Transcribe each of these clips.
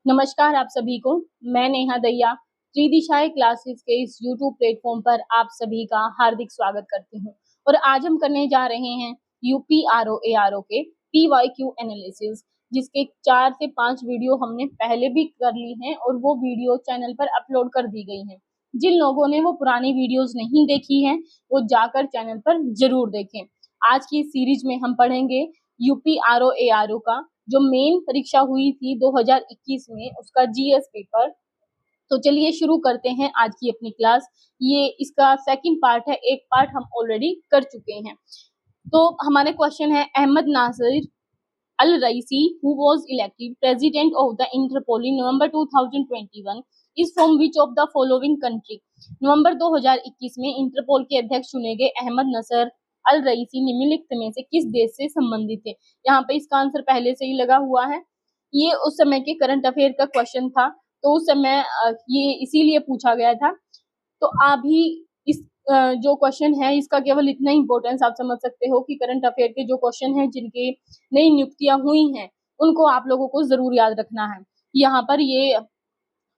नमस्कार आप सभी को। मैं नेहा दहिया त्रिदिशाएं क्लासेस के इस यूट्यूब प्लेटफॉर्म पर आप सभी का हार्दिक स्वागत करती हूं। और आज हम करने जा रहे हैं यूपीआरओ के पीवाईक्यू एनालिसिस, जिसके 4 से 5 वीडियो हमने पहले भी कर ली हैं और वो वीडियो चैनल पर अपलोड कर दी गई हैं। जिन लोगों ने वो पुरानी वीडियोस नहीं देखी हैं वो जाकर चैनल पर जरूर देखें। आज की सीरीज में हम पढ़ेंगे यूपीआरओ का जो मेन परीक्षा हुई थी 2021 में, उसका जीएस पेपर। तो चलिए शुरू करते हैं आज की अपनी क्लास। ये इसका सेकंड पार्ट है, एक पार्ट हम ऑलरेडी कर चुके हैं। तो हमारे क्वेश्चन है, अहमद नासिर अल रईसी who was elected president of the Interpol in November 2021 is from which of the following country? नवंबर 2021 में इंटरपोल के अध्यक्ष चुने गए अहमद नसर अल रईसी निम्नलिखित में से किस देश से संबंधित थे? यहाँ पे इसका आंसर पहले से ही लगा हुआ है। ये उस समय के करंट अफेयर का क्वेश्चन था, तो उस समय ये इसीलिए पूछा गया था। तो अभी इस जो क्वेश्चन है इसका केवल इतना इंपॉर्टेंस आप समझ सकते हो कि करंट अफेयर के जो क्वेश्चन हैं जिनके नई नियुक्तियां हुई हैं उनको आप लोगों को जरूर याद रखना है। यहाँ पर ये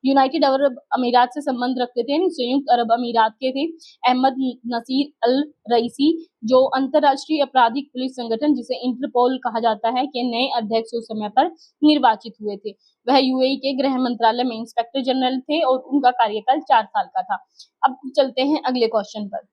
यूनाइटेड अरब अमीरात से संबंध रखते थे, संयुक्त अरब अमीरात के थे। अहमद नसीर अल रईसी जो अंतरराष्ट्रीय आपराधिक पुलिस संगठन जिसे इंटरपोल कहा जाता है के नए अध्यक्ष उस समय पर निर्वाचित हुए थे। वह यूएई के गृह मंत्रालय में इंस्पेक्टर जनरल थे और उनका कार्यकाल 4 साल का था। अब चलते हैं अगले क्वेश्चन पर।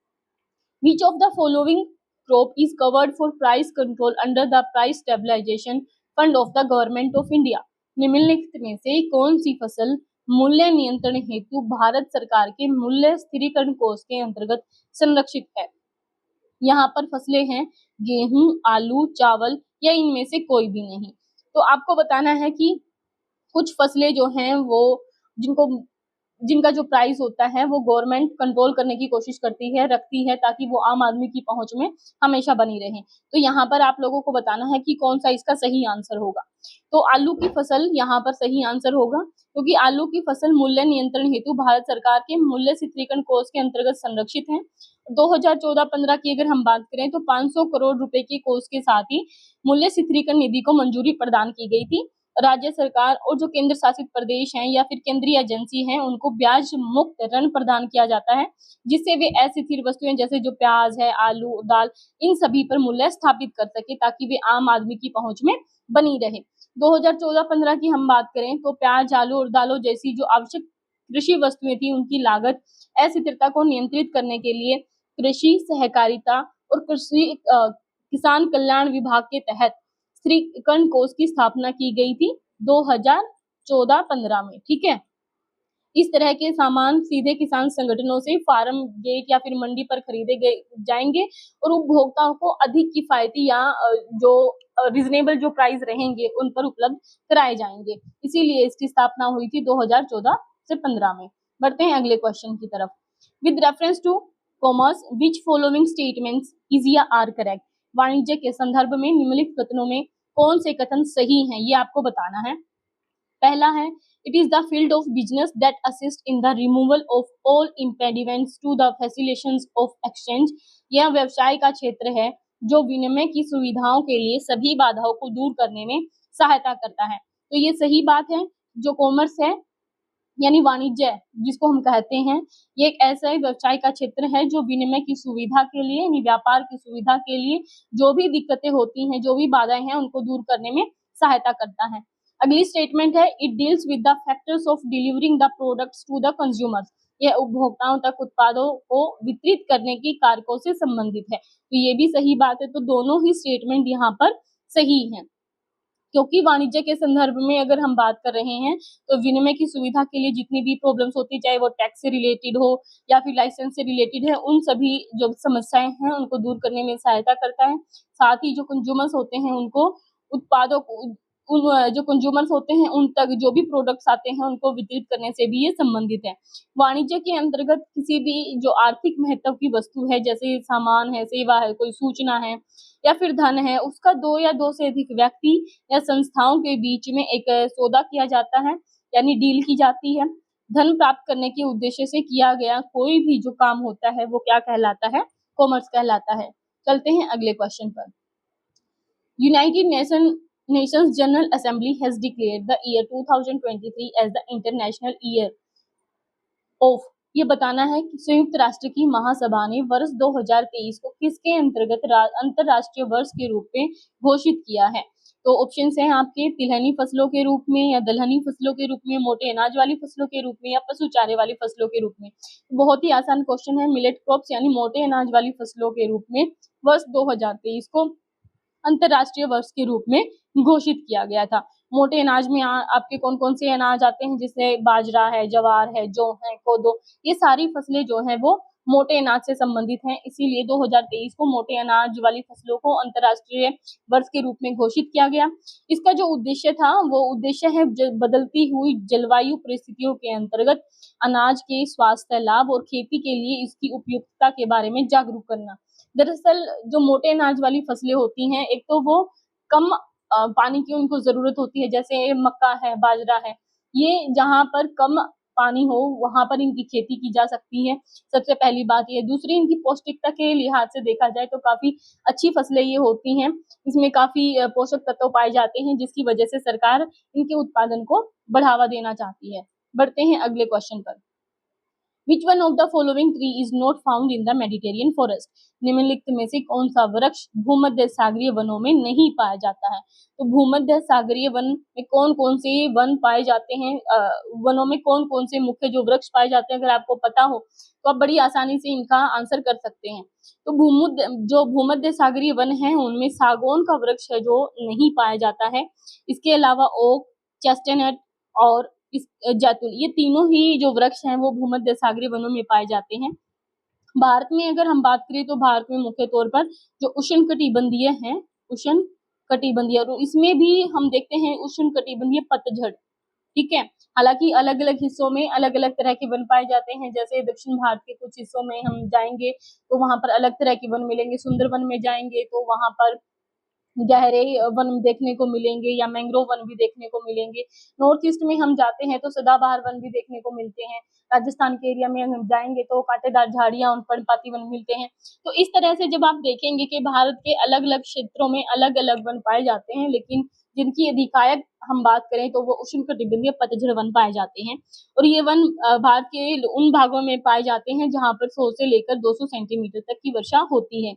Which of the following crop is covered for price control under the price stabilization fund of the government of India? निम्नलिखित में से कौन सी फसल मूल्य नियंत्रण हेतु भारत सरकार के मूल्य स्थिरीकरण कोष के अंतर्गत संरक्षित है? यहाँ पर फसलें हैं गेहूं, आलू, चावल या इनमें से कोई भी नहीं। तो आपको बताना है कि कुछ फसलें जो हैं वो जिनका जो प्राइस होता है वो गवर्नमेंट कंट्रोल करने की कोशिश रखती है ताकि वो आम आदमी की पहुंच में हमेशा बनी रहे। तो यहाँ पर आप लोगों को बताना है कि कौन सा इसका सही आंसर होगा। तो आलू की फसल यहाँ पर सही आंसर होगा, क्योंकि आलू की फसल मूल्य नियंत्रण हेतु भारत सरकार के मूल्य स्थिरीकरण कोष के अंतर्गत संरक्षित है। 2014-15 की अगर हम बात करें तो 500 करोड़ रुपए के कोष के साथ ही मूल्य स्थिरीकरण निधि को मंजूरी प्रदान की गई थी। राज्य सरकार और जो केंद्र शासित प्रदेश हैं या फिर केंद्रीय एजेंसी हैं उनको ब्याज मुक्त ऋण प्रदान किया जाता है, जिससे वे अस्थिर वस्तुएं जैसे जो प्याज है, आलू, दाल, इन सभी पर मूल्य स्थापित कर सके ताकि वे आम आदमी की पहुंच में बनी रहे। 2014-15 की हम बात करें तो प्याज, आलू और दालों जैसी जो आवश्यक कृषि वस्तुएं थी उनकी लागत अस्थिरता को नियंत्रित करने के लिए कृषि सहकारिता और कृषि किसान कल्याण विभाग के तहत स्थिरीकरण कोष की स्थापना की गई थी 2014-15 में। ठीक है, इस तरह के सामान सीधे किसान संगठनों से फार्म गेट या फिर मंडी पर खरीदे जाएंगे और उपभोक्ताओं को अधिक किफायती या जो रीजनेबल जो प्राइस रहेंगे उन पर उपलब्ध कराए जाएंगे। इसीलिए इसकी स्थापना हुई थी 2014 से 15 में। बढ़ते हैं अगले क्वेश्चन की तरफ। With reference to commerce which following statements is या आर करेक्ट? वाणिज्य के संदर्भ में निम्नलिखित कथनों में कौन से कथन सही हैं, ये आपको बताना है। पहला है, it is the field of business that assist in the removal of all impediments to the facilitation of exchange. यह व्यवसाय का क्षेत्र है जो विनिमय की सुविधाओं के लिए सभी बाधाओं को दूर करने में सहायता करता है। तो ये सही बात है। जो कॉमर्स है यानी वाणिज्य जिसको हम कहते हैं, ये एक ऐसा व्यवसाय का क्षेत्र है जो विनिमय की सुविधा के लिए यानी व्यापार की सुविधा के लिए जो भी दिक्कतें होती हैं, जो भी बाधाएं हैं, उनको दूर करने में सहायता करता है। अगली स्टेटमेंट है, it deals with the factors of delivering the products to the consumers. यह उपभोक्ताओं तक उत्पादों को वितरित करने की कारकों से संबंधित है। तो ये भी सही बात है। तो दोनों ही स्टेटमेंट यहाँ पर सही है, क्योंकि वाणिज्य के संदर्भ में अगर हम बात कर रहे हैं तो विनिमय की सुविधा के लिए जितनी भी प्रॉब्लम्स होती है, चाहे वो टैक्स से रिलेटेड हो या फिर लाइसेंस से रिलेटेड है, उन सभी जो समस्याएं हैं उनको दूर करने में सहायता करता है। साथ ही जो कंज्यूमर्स होते हैं उनको उत्पादों को जो कंज्यूमर्स होते हैं उन तक जो भी प्रोडक्ट्स आते हैं उनको वितरित करने से भी ये संबंधित है। वाणिज्य के अंतर्गत किसी भी जो आर्थिक महत्व की वस्तु है, जैसे सामान है, सेवा है, कोई सूचना है या फिर धन है, उसका 2 या 2 से अधिक व्यक्ति या संस्थाओं के बीच में एक सौदा किया जाता है यानी डील की जाती है। धन प्राप्त करने के उद्देश्य से किया गया कोई भी जो काम होता है वो क्या कहलाता है? कॉमर्स कहलाता है। चलते हैं अगले क्वेश्चन पर। United nation Nations General Assembly has declared the year 2023 as the International Year of, ये बताना है कि संयुक्त राष्ट्र की महासभा ने वर्ष 2023 को किसके अंतर्गत अंतरराष्ट्रीय वर्ष के रूप में घोषित किया है। तो ऑप्शन हैं आपके तिलहनी फसलों के रूप में, या दलहनी फसलों के रूप में, मोटे अनाज वाली फसलों के रूप में, या पशु चारे वाली फसलों के रूप में। बहुत ही आसान क्वेश्चन है। मिलेट क्रॉप्स यानी मोटे अनाज वाली फसलों के रूप में वर्ष 2023 को अंतरराष्ट्रीय वर्ष के रूप में घोषित किया गया था। मोटे अनाज में आपके कौन कौन से अनाज आते हैं, जिससे बाजरा है, जवार है, जौ है, कोदो, ये सारी फसलें जो है वो मोटे अनाज से संबंधित हैं। इसीलिए 2023 को मोटे अनाज वाली फसलों को अंतरराष्ट्रीय वर्ष के रूप में घोषित किया गया। इसका जो उद्देश्य था वो उद्देश्य है बदलती हुई जलवायु परिस्थितियों के अंतर्गत अनाज के स्वास्थ्य लाभ और खेती के लिए इसकी उपयुक्तता के बारे में जागरूक करना। दरअसल जो मोटे अनाज वाली फसलें होती हैं, एक तो वो कम पानी की उनको जरूरत होती है, जैसे मक्का है, बाजरा है, ये जहाँ पर कम पानी हो वहां पर इनकी खेती की जा सकती है। सबसे पहली बात ये। दूसरी, इनकी पौष्टिकता के लिहाज से देखा जाए तो काफी अच्छी फसलें ये होती हैं। इसमें काफी पोषक तत्व पाए जाते हैं, जिसकी वजह से सरकार इनके उत्पादन को बढ़ावा देना चाहती है। बढ़ते हैं अगले क्वेश्चन पर। Which one of the following tree is not found in the Mediterranean forest? निम्नलिखित में से कौन सा वृक्ष भूमध्य सागरीय वनों में नहीं पाया जाता है? तो भूमध्य सागरीय वन में कौन कौन से वन पाए जाते हैं, वनों में कौन कौन से मुख्य जो वृक्ष पाए जाते हैं, अगर आपको पता हो तो आप बड़ी आसानी से इनका आंसर कर सकते हैं। तो भूमध्य सागरीय वन है उनमें सागौन का वृक्ष है जो नहीं पाया जाता है। इसके अलावा ओक, चेस्टनट और जैतून, ये तीनों ही जो वृक्ष हैं वो भूमध्य सागरीय वनों में पाए जाते हैं। भारत में अगर हम बात करें तो भारत में मुख्य तौर पर जो उष्णकटिबंधीय हैं, उष्णकटिबंधीय, और इसमें भी हम देखते हैं उष्णकटिबंधीय पतझड़, ठीक है। हालांकि अलग अलग हिस्सों में अलग अलग तरह के वन पाए जाते हैं। जैसे दक्षिण भारत के कुछ हिस्सों में हम जाएंगे तो वहां पर अलग तरह के वन मिलेंगे, सुंदरवन में जाएंगे तो वहां पर गहरे वन देखने को मिलेंगे, या मैंग्रोव वन भी देखने को मिलेंगे। नॉर्थ ईस्ट में हम जाते हैं तो सदाबहार वन भी देखने को मिलते हैं। राजस्थान के एरिया में हम जाएंगे तो कांटेदार झाड़ियां और पर्णपाती वन मिलते हैं। तो इस तरह से जब आप देखेंगे कि भारत के अलग अलग क्षेत्रों में अलग अलग वन पाए जाते हैं, लेकिन जिनकी अधिकायक हम बात करें तो वो उष्णकटिबंधीय पतझड़ वन पाए जाते हैं। और ये वन भारत के उन भागों में पाए जाते हैं जहां पर 100 से लेकर 200 सेंटीमीटर तक की वर्षा होती है।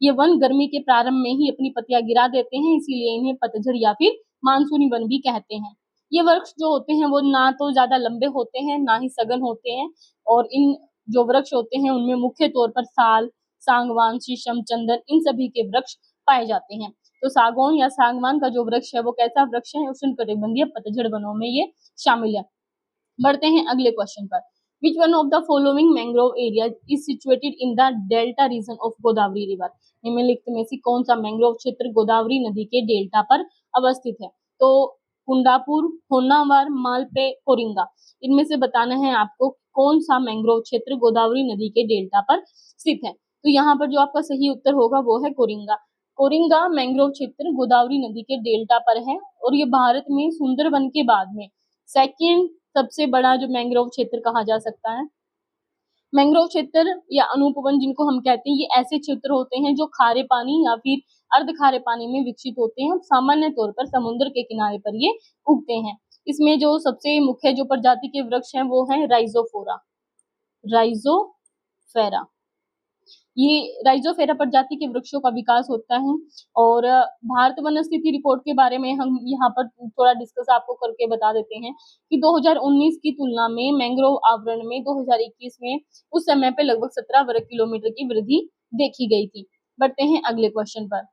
ये वन गर्मी के प्रारंभ में ही अपनी पत्तियां गिरा देते हैं, इसीलिए इन्हें पतझड़ या फिर मानसूनी वन भी कहते हैं। ये वृक्ष जो होते हैं वो ना तो ज्यादा लंबे होते हैं ना ही सघन होते हैं, और इन जो वृक्ष होते हैं उनमें मुख्य तौर पर साल, सांगवान, शीशम, चंदन, इन सभी के वृक्ष पाए जाते हैं। तो सागौन या सांगवान का जो वृक्ष है वो कैसा वृक्ष है? उष्णकटिबंधीय पतझड़ वनों में ये शामिल है। बढ़ते हैं अगले क्वेश्चन पर। Which one of the following mangrove areas is situated in the delta region of Godavari river? निम्नलिखित में से कौन सा मैंग्रोव क्षेत्र गोदावरी नदी के डेल्टा पर अवस्थित है? तो कुंडापुर, होन्नावर, मालपे, कोरिंगा, इनमें से बताना है आपको कौन सा मैंग्रोव क्षेत्र गोदावरी नदी के डेल्टा पर स्थित है। तो यहाँ पर जो आपका सही उत्तर होगा वो है कोरिंगा। कोरिंगा मैंग्रोव क्षेत्र गोदावरी नदी के डेल्टा पर है, और ये भारत में सुंदरवन के बाद में सेकेंड सबसे बड़ा जो मैंग्रोव क्षेत्र कहा जा सकता है। मैंग्रोव क्षेत्र या अनूपवन जिनको हम कहते हैं, ये ऐसे क्षेत्र होते हैं जो खारे पानी या फिर अर्ध खारे पानी में विकसित होते हैं। सामान्य तौर पर समुद्र के किनारे पर ये उगते हैं। इसमें जो सबसे मुख्य जो प्रजाति के वृक्ष हैं वो है राइजोफोरा, राइजोफेरा। ये राइजोफेरा प्रजाति के वृक्षों का विकास होता है। और भारत वन स्थिति रिपोर्ट के बारे में हम यहाँ पर थोड़ा डिस्कस आपको करके बता देते हैं कि 2019 की तुलना में मैंग्रोव आवरण में 2021 में उस समय पे लगभग 17 वर्ग किलोमीटर की वृद्धि देखी गई थी। बढ़ते हैं अगले क्वेश्चन पर।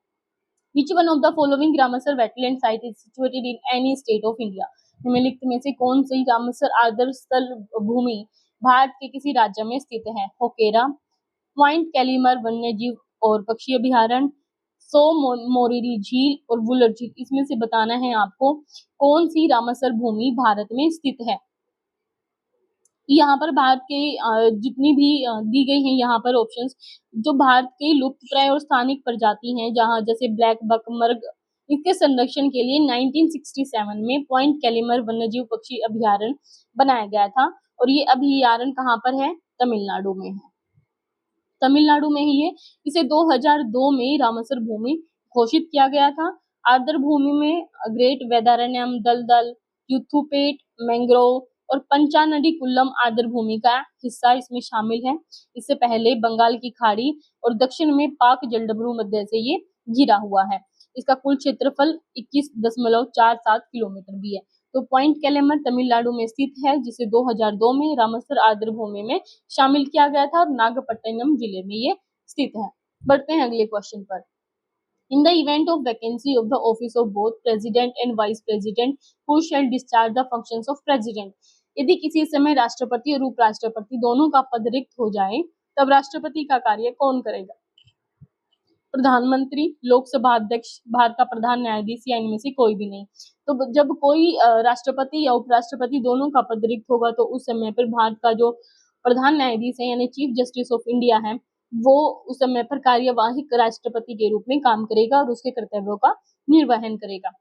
Which one of the following Ramsar wetland site is situated in any state of India? निम्नलिखित में से कौन सी रामसर आदर्श स्थल भूमि भारत के किसी राज्य में स्थित है? होकेरा, पॉइंट कैलीमर वन्य जीव और पक्षी अभ्यारण्य, सो मोरिरी झील और वुलर झील, इसमें से बताना है आपको कौन सी रामसर भूमि भारत में स्थित है। यहाँ पर भारत के जितनी भी दी गई हैं यहाँ पर ऑप्शंस, जो भारत के लुप्त प्राय और स्थानिक प्रजाति हैं, जहाँ जैसे ब्लैक बक, मर्ग, इसके संरक्षण के लिए 1967 में पॉइंट कैलीमर वन्यजीव पक्षी अभ्यारण्य बनाया गया था। और ये अभ्यारण्य कहाँ पर है? तमिलनाडु में है। तमिलनाडु में ही ये, इसे 2002 में रामसर भूमि घोषित किया गया था। आर्द्र भूमि में ग्रेट वेदारण्यम, दलदल, यूथुपेट, मैंग्रोव और पंचानदी कुल्लम आर्द्र भूमि का हिस्सा इसमें शामिल है। इससे पहले बंगाल की खाड़ी और दक्षिण में पाक जलडमरू मध्य से ये घिरा हुआ है। इसका कुल क्षेत्रफल 21.47 किलोमीटर भी है। तो पॉइंट कैलेमर तमिलनाडु में स्थित है, जिसे 2002 में रामसर आर्द्र भूमि में शामिल किया गया था और नागपट्टिनम जिले में ये स्थित है। बढ़ते हैं अगले क्वेश्चन पर। In the event of vacancy of the office of both president and vice president, who shall discharge the functions of president? यदि किसी समय राष्ट्रपति और उपराष्ट्रपति दोनों का पद रिक्त हो जाए, तब राष्ट्रपति का कार्य कौन करेगा? प्रधानमंत्री, लोकसभा अध्यक्ष, भारत का प्रधान न्यायाधीश या इनमें से कोई भी नहीं। तो जब कोई राष्ट्रपति या उपराष्ट्रपति दोनों का पद रिक्त होगा, तो उस समय पर भारत का जो प्रधान न्यायाधीश है यानी चीफ जस्टिस ऑफ इंडिया है, वो उस समय पर कार्यवाहक राष्ट्रपति के रूप में काम करेगा और उसके कर्तव्यों का निर्वहन करेगा।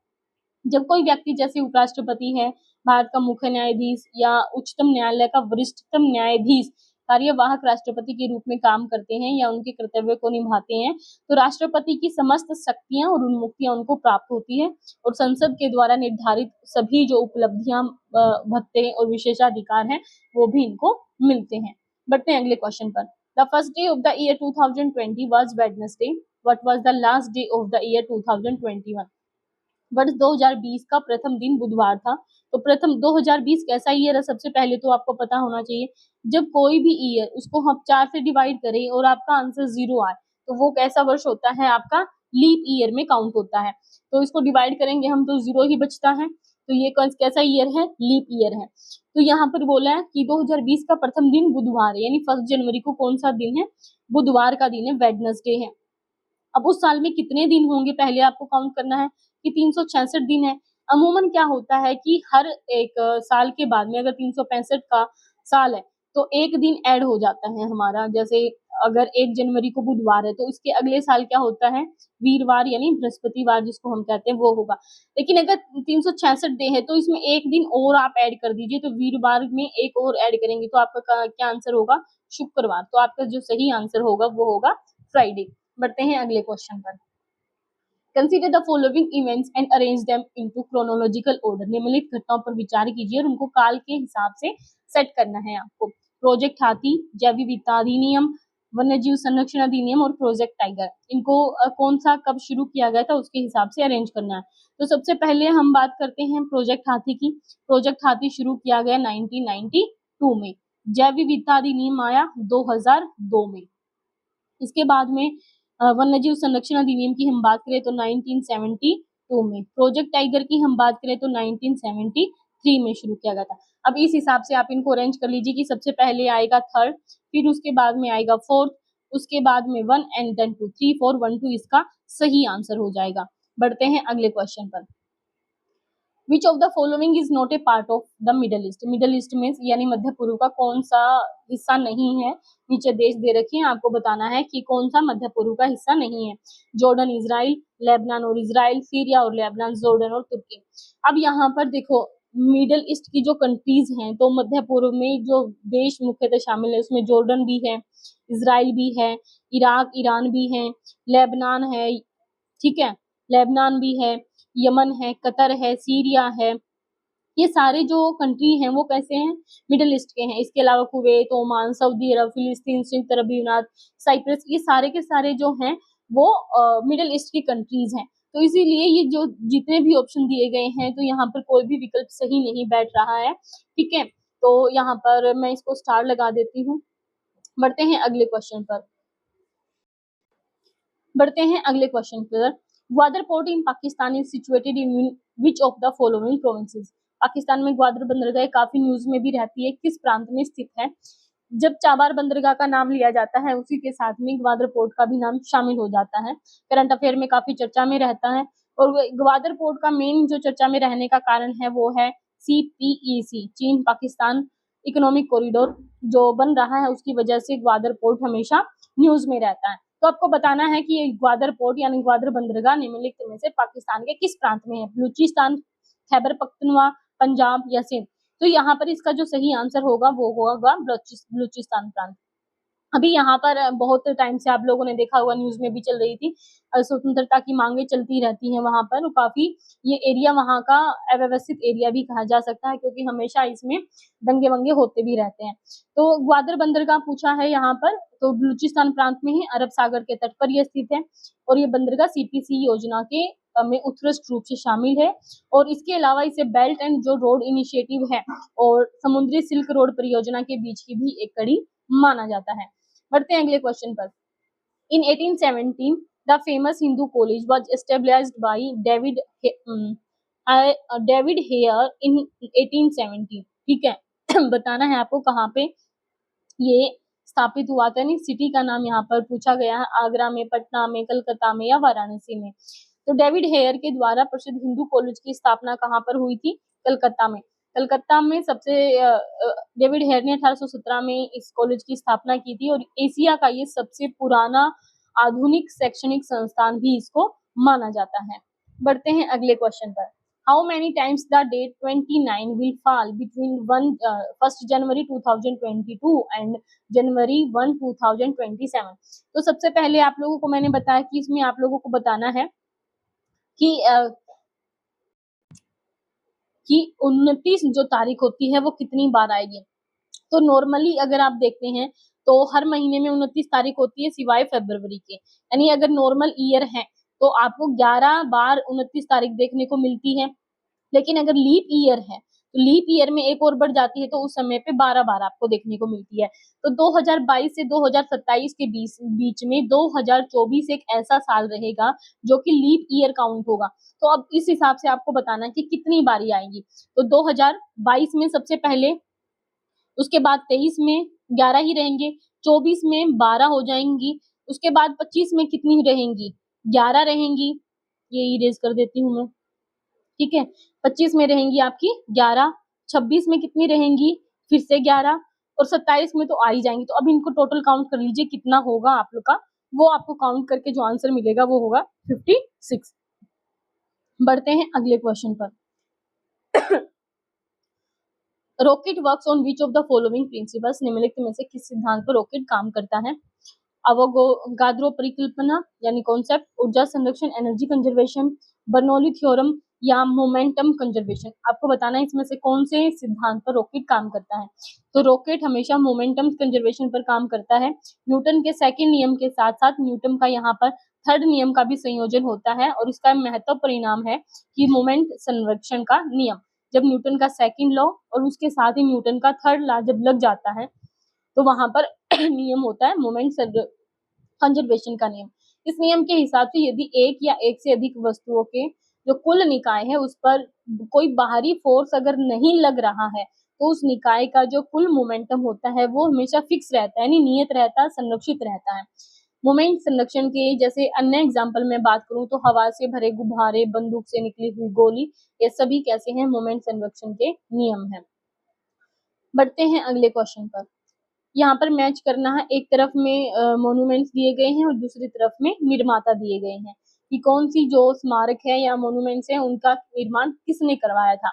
जब कोई व्यक्ति जैसे उपराष्ट्रपति है, भारत का मुख्य न्यायाधीश या उच्चतम न्यायालय का वरिष्ठतम न्यायाधीश कार्यवाहक राष्ट्रपति के रूप में काम करते हैं या उनके कर्तव्य को निभाते हैं, तो राष्ट्रपति की समस्त शक्तियां और उन्मुक्तियां उनको प्राप्त होती है और संसद के द्वारा निर्धारित सभी जो उपलब्धियां, भत्ते और विशेषाधिकार हैं, वो भी इनको मिलते हैं। बढ़ते हैं अगले क्वेश्चन पर। The first day of the year 2020 was Wednesday. What was the last day of the year 2021? वर्ष 2020 का प्रथम दिन बुधवार था। तो प्रथम 2020 कैसा ईयर है, सबसे पहले तो आपको पता होना चाहिए, जब कोई भी ईयर उसको हम 4 से डिवाइड करें और आपका आंसर 0 आए, तो वो कैसा वर्ष होता है, आपका लीप ईयर में काउंट होता है। तो इसको डिवाइड करेंगे हम तो 0 ही बचता है। तो ये कैसा ईयर है, लीप ईयर है। तो यहाँ पर बोला है कि 2020 का प्रथम दिन बुधवार है, यानी 1 जनवरी को कौन सा दिन है, बुधवार का दिन है, वेडनेसडे है। अब उस साल में कितने दिन होंगे, पहले आपको काउंट करना है कि 366 दिन है। अमूमन क्या होता है कि हर एक साल के बाद में अगर 365 का साल है तो एक दिन ऐड हो जाता है हमारा। जैसे अगर 1 जनवरी को बुधवार है तो इसके अगले साल क्या होता है, वीरवार यानी बृहस्पतिवार जिसको हम कहते हैं, वो होगा। लेकिन अगर 366 डे है तो इसमें एक दिन और आप ऐड कर दीजिए, तो वीरवार में एक और ऐड करेंगे तो आपका क्या आंसर होगा, शुक्रवार। तो आपका जो सही आंसर होगा वो होगा फ्राइडे। बढ़ते हैं अगले क्वेश्चन पर। Consider the following events and arrange them into chronological order. निम्नलिखित घटनाओं पर विचार कीजिए और उनको काल के हिसाब से सेट करना है आपको। प्रोजेक्ट हाथी, जैव विविधता अधिनियम, वन्यजीव संरक्षण अधिनियम और प्रोजेक्ट टाइगर, इनको कौन सा कब शुरू किया गया था उसके हिसाब से अरेंज करना है। तो सबसे पहले हम बात करते हैं प्रोजेक्ट हाथी की। प्रोजेक्ट हाथी शुरू किया गया 1992 में। जैव विविधता अधिनियम आया 2002 में। इसके बाद में वन्यजीव संरक्षण अधिनियम की हम बात करें तो 1972 में। प्रोजेक्ट टाइगर की हम बात करें तो 1973 में शुरू किया गया था। अब इस हिसाब से आप इनको अरेंज कर लीजिए कि सबसे पहले आएगा थर्ड, फिर उसके बाद में आएगा फोर्थ, उसके बाद में 1 एंड देन 2, 3 4 1 2 इसका सही आंसर हो जाएगा। बढ़ते हैं अगले क्वेश्चन पर। Which of the following is not a part of the middle east. Middle east में यानी मध्य पूर्व का कौन सा हिस्सा नहीं है, नीचे देश दे रखे हैं, आपको बताना है कि कौन सा मध्य पूर्व का हिस्सा नहीं है। जॉर्डन इजराइल, लेबनान और इजराइल, सीरिया और लेबनान, जॉर्डन और तुर्की। अब यहाँ पर देखो मिडल ईस्ट की जो कंट्रीज हैं, तो मध्य पूर्व में जो देश मुख्यतः शामिल है उसमें जॉर्डन भी है, इजराइल भी है, इराक ईरान भी है, लेबनान है, ठीक है, लेबनान भी है, यमन है, कतर है, सीरिया है। ये सारे जो कंट्री हैं वो कैसे हैं, मिडिल ईस्ट के हैं। इसके अलावा कुवैत, ओमान, सऊदी अरब, फिलिस्तीन, संयुक्त अरब अमीरात, साइप्रस, ये सारे के सारे जो हैं वो मिडिल ईस्ट की कंट्रीज हैं। तो इसीलिए ये जो जितने भी ऑप्शन दिए गए हैं तो यहाँ पर कोई भी विकल्प सही नहीं बैठ रहा है, ठीक है। तो यहाँ पर मैं इसको स्टार लगा देती हूँ। बढ़ते हैं अगले क्वेश्चन पर। बढ़ते हैं अगले क्वेश्चन पर। Gwadar port in Pakistan is situated in which of the following provinces. Pakistan में ग्वादर बंदरगाह काफी न्यूज में भी रहती है, किस प्रांत में स्थित है। जब चाबार बंदरगाह का नाम लिया जाता है उसी के साथ में ग्वादर पोर्ट का भी नाम शामिल हो जाता है। करंट अफेयर में काफी चर्चा में रहता है और ग्वादर पोर्ट का मेन जो चर्चा में रहने का कारण है वो है CPEC, चीन पाकिस्तान इकोनॉमिक कॉरिडोर जो बन रहा है, उसकी वजह से ग्वादर पोर्ट हमेशा न्यूज में रहता है। तो आपको बताना है कि ये ग्वादर पोर्ट यानी ग्वादर बंदरगाह निम्नलिखित में से पाकिस्तान के किस प्रांत में है, बलूचिस्तान, खैबर पख्तूनख्वा, पंजाब या सिंध। तो यहाँ पर इसका जो सही आंसर होगा वो होगा बलूचिस्तान प्रांत। अभी यहाँ पर बहुत टाइम से आप लोगों ने देखा होगा, न्यूज में भी चल रही थी, स्वतंत्रता की मांगे चलती रहती हैं वहां पर। काफी ये एरिया वहां का अव्यवस्थित एरिया भी कहा जा सकता है, क्योंकि हमेशा इसमें दंगे वंगे होते भी रहते हैं। तो ग्वादर बंदरगाह पूछा है यहाँ पर, तो बलूचिस्तान प्रांत में ही अरब सागर के तट पर यह स्थित है, और ये बंदरगाह सीपीसी योजना के में उत्कृष्ट रूप से शामिल है। और इसके अलावा इसे बेल्ट एंड जो रोड इनिशिएटिव है और समुद्री सिल्क रोड परियोजना के बीच की भी एक कड़ी माना जाता है। बढ़ते हैं अगले क्वेश्चन पर। इन 1817 the famous Hindu college was established by David here in 1817। ठीक है बताना है आपको कहाँ पे ये स्थापित हुआ था, नहीं सिटी का नाम यहाँ पर पूछा गया है, आगरा में, पटना में, कलकत्ता में या वाराणसी में। तो डेविड हेयर के द्वारा प्रसिद्ध हिंदू कॉलेज की स्थापना कहाँ पर हुई थी? कलकत्ता में। कलकत्ता में सबसे डेविड हेयर ने 1817 में इस कॉलेज की स्थापना की थी, और एशिया का ये सबसे पुराना आधुनिक शैक्षणिक संस्थान भी इसको माना जाता है। बढ़ते हैं अगले क्वेश्चन पर। How many times the date 29 will fall between 1st January 2022 and January 1, 2027? तो सबसे पहले आप लोगों को मैंने बताया कि इसमें आप लोगों को बताना है कि 29 जो तारीख होती है वो कितनी बार आएगी। तो नॉर्मली अगर आप देखते हैं तो हर महीने में 29 तारीख होती है सिवाय फरवरी के, यानी अगर नॉर्मल ईयर है तो आपको 11 बार 29 तारीख देखने को मिलती है। लेकिन अगर लीप ईयर है तो लीप ईयर में एक और बढ़ जाती है, तो उस समय पे 12 बार आपको देखने को मिलती है। तो 2022 से 2027 के बीच में 2024 एक ऐसा साल रहेगा जो कि लीप ईयर काउंट होगा। तो अब इस हिसाब से आपको बताना है कि कितनी बारी आएंगी। तो 2022 में सबसे पहले, उसके बाद 23 में 11 ही रहेंगे, 24 में 12 हो जाएंगी, उसके बाद 25 में कितनी रहेंगी? 11 रहेंगी, ये इरेज कर देती हूँ मैं। ठीक है, 25 में रहेंगी आपकी 11, 26 में कितनी रहेंगी? फिर से 11, और 27 में तो आ ही जाएंगी। तो अब इनको टोटल काउंट कर लीजिए कितना होगा आप लोग का, वो आपको काउंट करके जो आंसर मिलेगा वो होगा 56। बढ़ते हैं अगले क्वेश्चन पर। Rocket works on which of the following principles? निम्नलिखित में से किस सिद्धांत पर रॉकेट काम करता है? अवोगाद्रो परिकल्पना यानी कॉन्सेप्ट, ऊर्जा संरक्षण एनर्जी कंजर्वेशन, बर्नौली थ्योरम या मोमेंटम कंजर्वेशन। आपको बताना है इसमें से कौन से सिद्धांत पर रॉकेट काम करता है। तो रॉकेट हमेशा मोमेंटम कंजर्वेशन पर काम करता है। न्यूटन के सेकंड नियम के साथ साथ न्यूटन का यहाँ पर थर्ड नियम का भी संयोजन होता है, और इसका महत्व परिणाम है कि मोमेंट संरक्षण का नियम, जब न्यूटन का सेकंड लॉ और उसके साथ ही न्यूटन का थर्ड लॉ जब लग जाता है तो वहां पर नियम होता है मोमेंट कंजर्वेशन का नियम। इस नियम के हिसाब से यदि एक या एक से अधिक वस्तुओं के जो कुल निकाय है उस पर कोई बाहरी फोर्स अगर नहीं लग रहा है तो उस निकाय का जो कुल मोमेंटम होता है वो हमेशा फिक्स रहता है, यानी नियत रहता है, संरक्षित रहता है। मोमेंट संरक्षण के जैसे अन्य एग्जाम्पल में बात करूं तो हवा से भरे गुब्बारे, बंदूक से निकली हुई गोली, ये सभी कैसे हैं? मोमेंट संरक्षण के नियम है। बढ़ते हैं अगले क्वेश्चन पर। यहाँ पर मैच करना है, एक तरफ में मोन्यूमेंट्स दिए गए हैं और दूसरी तरफ में निर्माता दिए गए हैं कि कौन सी जो स्मारक है या मोन्यूमेंट्स है उनका निर्माण किसने करवाया था।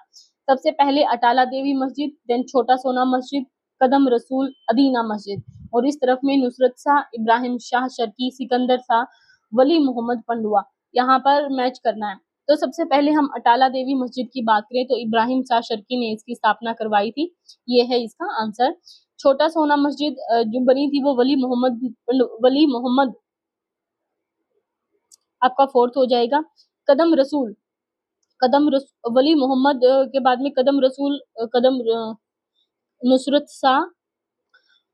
सबसे पहले अटाला देवी मस्जिद, देन छोटा सोना मस्जिद, कदम रसूल, अदीना मस्जिद, और इस तरफ में नुसरत शाह, इब्राहिम शाह शर्की, सिकंदर शाह, वली मोहम्मद पंडुआ। यहाँ पर मैच करना है। तो सबसे पहले हम अटाला देवी मस्जिद की बात करें तो इब्राहिम शाह शर्की ने इसकी स्थापना करवाई थी, ये है इसका आंसर। छोटा सोना मस्जिद जो बनी थी वो वली मोहम्मद आपका फोर्थ हो जाएगा। वली मोहम्मद के बाद में कदम रसूल, नुसरत शाह,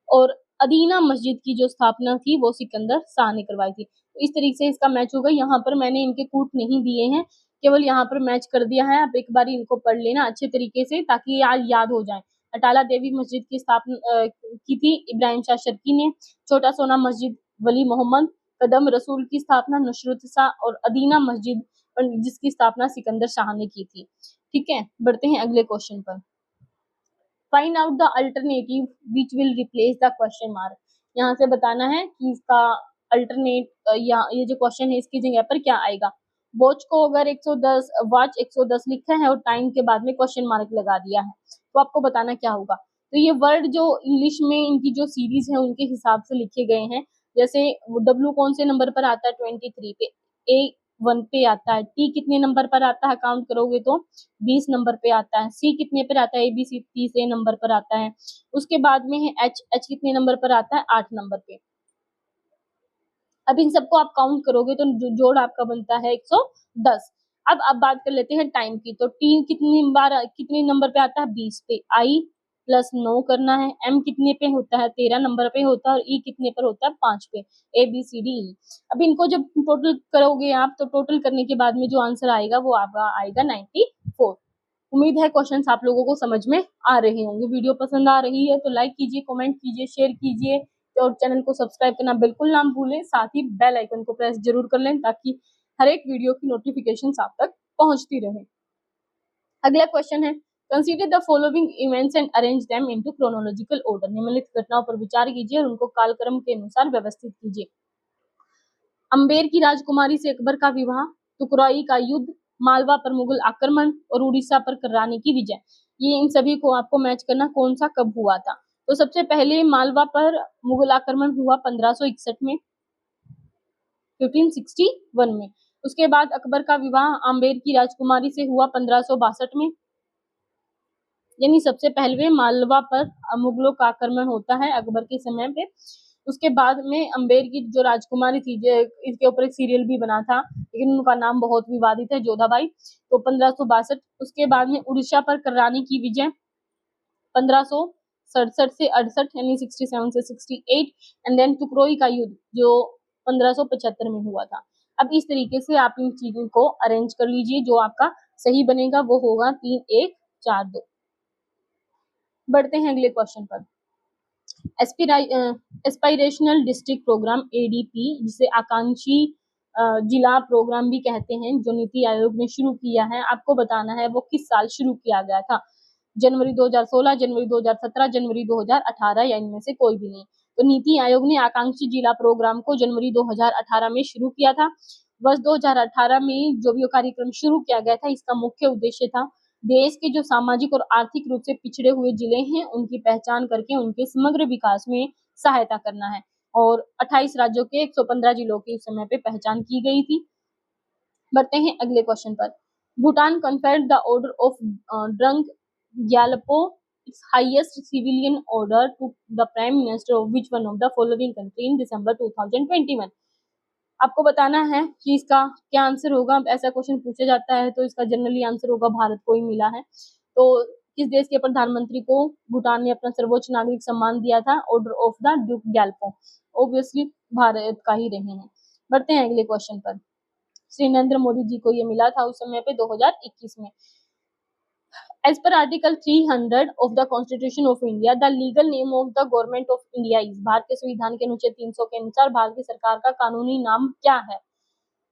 और अदीना मस्जिद की जो स्थापना थी वो सिकंदर शाह ने करवाई थी। तो इस तरीके से इसका मैच होगा। यहाँ पर मैंने इनके कूट नहीं दिए हैं, केवल यहाँ पर मैच कर दिया है। आप एक बार इनको पढ़ लेना अच्छे तरीके से ताकि याद हो जाए। अटाला देवी मस्जिद की स्थापना की थी इब्राहिम शाह शर्की ने, छोटा सोना मस्जिद वली मोहम्मद, कदम रसूल की स्थापना नुसरत शाह, और अदीना मस्जिद जिसकी स्थापना सिकंदर शाह ने की थी। ठीक है, बढ़ते हैं अगले क्वेश्चन पर। Find out the alternative which will replace the question mark. यहाँ से बताना है कि इसका अल्टरनेट या ये जो क्वेश्चन है इसकी जगह पर क्या आएगा। वॉच को अगर 110 लिखा है और टाइम के बाद में क्वेश्चन मार्क लगा दिया है तो आपको बताना क्या होगा। तो ये वर्ड जो इंग्लिश में इनकी जो सीरीज है उनके हिसाब से लिखे गए हैं। जैसे W कौन से नंबर पर आता है 23 पे, A 1 पे आता है, T कितने नंबर पर आता है काउंट करोगे तो 20 नंबर पे आता है, C कितने पर आता है ABC 30 नंबर पर आता है, उसके बाद में है H कितने नंबर पर आता है 8 नंबर पे। अब इन सबको आप काउंट करोगे तो जोड़ आपका बनता है 110। अब बात कर लेते हैं टाइम की। तो T कितने नंबर पे आता है 20 पे, I प्लस 9 करना है, M कितने पे होता है 13 नंबर पे होता है, और E कितने पर होता है 5 पे, ABCDE। अब इनको जब टोटल करोगे आप तो टोटल करने के बाद में जो आंसर आएगा वो आपका आएगा 94। उम्मीद है क्वेश्चंस आप लोगों को समझ में आ रहे होंगे। वीडियो पसंद आ रही है तो लाइक कीजिए, कमेंट कीजिए, शेयर कीजिए और चैनल को सब्सक्राइब करना बिल्कुल ना भूलें। साथ ही बेल आइकन को प्रेस जरूर कर लें ताकि हर एक वीडियो की नोटिफिकेशन आप तक पहुंचती रहे। अगला क्वेश्चन है, consider the following events and arrange them into chronological order. निम्नलिखित घटनाओं पर विचार कीजिए और उनको कालक्रम के अनुसार व्यवस्थित कीजिए। अम्बेर की राजकुमारी से अकबर का विवाह, तुकराई का युद्ध, मालवा पर मुगल आक्रमण और उड़ीसा पर कर्रानी की विजय। ये इन सभी को आपको मैच करना कौन सा कब हुआ था। तो सबसे पहले मालवा पर मुगल आक्रमण हुआ 1561 में, 1561 में। उसके बाद अकबर का विवाह अम्बेर की राजकुमारी से हुआ 1562 में, यानी सबसे पहले मालवा पर मुगलों का आक्रमण होता है अकबर के समय पे। उसके बाद में अम्बेर की जो राजकुमारी थी, इसके ऊपर एक सीरियल भी बना था लेकिन उनका नाम बहुत विवादित है, जोधाबाई, तो 1562। उसके बाद में उड़ीसा पर कर्रानी की विजय 1567 से 68, यानी 67 से 68। एंड देन तुकरोई का युद्ध जो 1575 में हुआ था। अब इस तरीके से आप इन चीजों को अरेंज कर लीजिए, जो आपका सही बनेगा वो होगा 3 1 4 2। बढ़ते हैं अगले क्वेश्चन पर। एस्पायरेशनल डिस्ट्रिक्ट प्रोग्राम ADP, जिसे आकांक्षी जिला प्रोग्राम भी कहते हैं, जो नीति आयोग ने शुरू किया है, आपको बताना है वो किस साल शुरू किया गया था। जनवरी 2016, जनवरी 2017, जनवरी 2018 या इनमें से कोई भी नहीं। तो नीति आयोग ने आकांक्षी जिला प्रोग्राम को जनवरी 2018 में शुरू किया था। वर्ष 2018 में जो भी कार्यक्रम शुरू किया गया था, इसका मुख्य उद्देश्य था देश के जो सामाजिक और आर्थिक रूप से पिछड़े हुए जिले हैं उनकी पहचान करके उनके समग्र विकास में सहायता करना है। और 28 राज्यों के 115 जिलों की उस समय पे पहचान की गई थी। बढ़ते हैं अगले क्वेश्चन पर। Bhutan conferred the order of drunk Gyalpo its highest civilian order to the prime minister of which one of the following country in December 2021। आपको बताना है कि इसका क्या आंसर होगा। ऐसा क्वेश्चन पूछा जाता है तो इसका जनरली आंसर होगा भारत को ही मिला है। तो किस देश के प्रधानमंत्री को भूटान ने अपना सर्वोच्च नागरिक सम्मान दिया था, order of the Duke Gyalpo, obviously Bharat का ही रहे हैं। बढ़ते हैं अगले क्वेश्चन पर। श्री नरेंद्र मोदी जी को ये मिला था उस समय पे 2021 में। As per Article 300 of the Constitution of India, the legal name of the Government of India is। Bharat के संविधान के अनुच्छेद 300 के अनुसार भारत की सरकार का कानूनी नाम क्या है,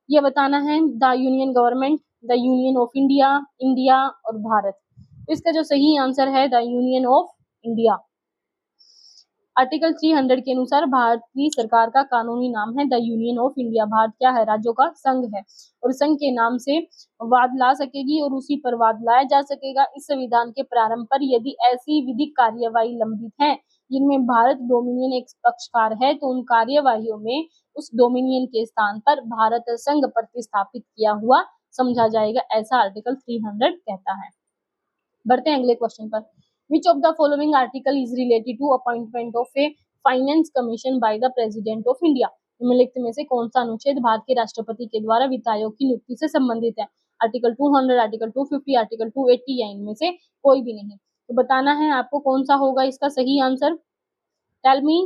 ये बताना है। The union government, the union of India, India और भारत। इसका जो सही आंसर है the union of India. Article 300 के अनुसार भारत की सरकार का कानूनी नाम है the union of India. Bharat क्या है, राज्यों का संघ है और संघ के नाम से वाद ला सकेगी और उसी पर वाद लाया जा सकेगा। इस संविधान के प्रारंभ पर यदि ऐसी विधिक कार्यवाही लंबित है जिनमें भारत डोमिनियन एक पक्षकार है तो उन कार्यवाहियों में उस डोमिनियन के स्थान पर भारत संघ प्रतिस्थापित किया हुआ समझा जाएगा, ऐसा आर्टिकल 300 कहता है। बढ़ते हैं अगले क्वेश्चन पर। Which of the following article is related to appointment of a finance commission by the president of India। निम्नलिखित में से कौन सा अनुच्छेद भारत के राष्ट्रपति के द्वारा वित्त आयोग की नियुक्ति से संबंधित है। आर्टिकल 200, आर्टिकल 250, आर्टिकल 280 या इनमें से कोई भी नहीं। तो बताना है आपको कौन सा होगा इसका सही आंसर। Tell me.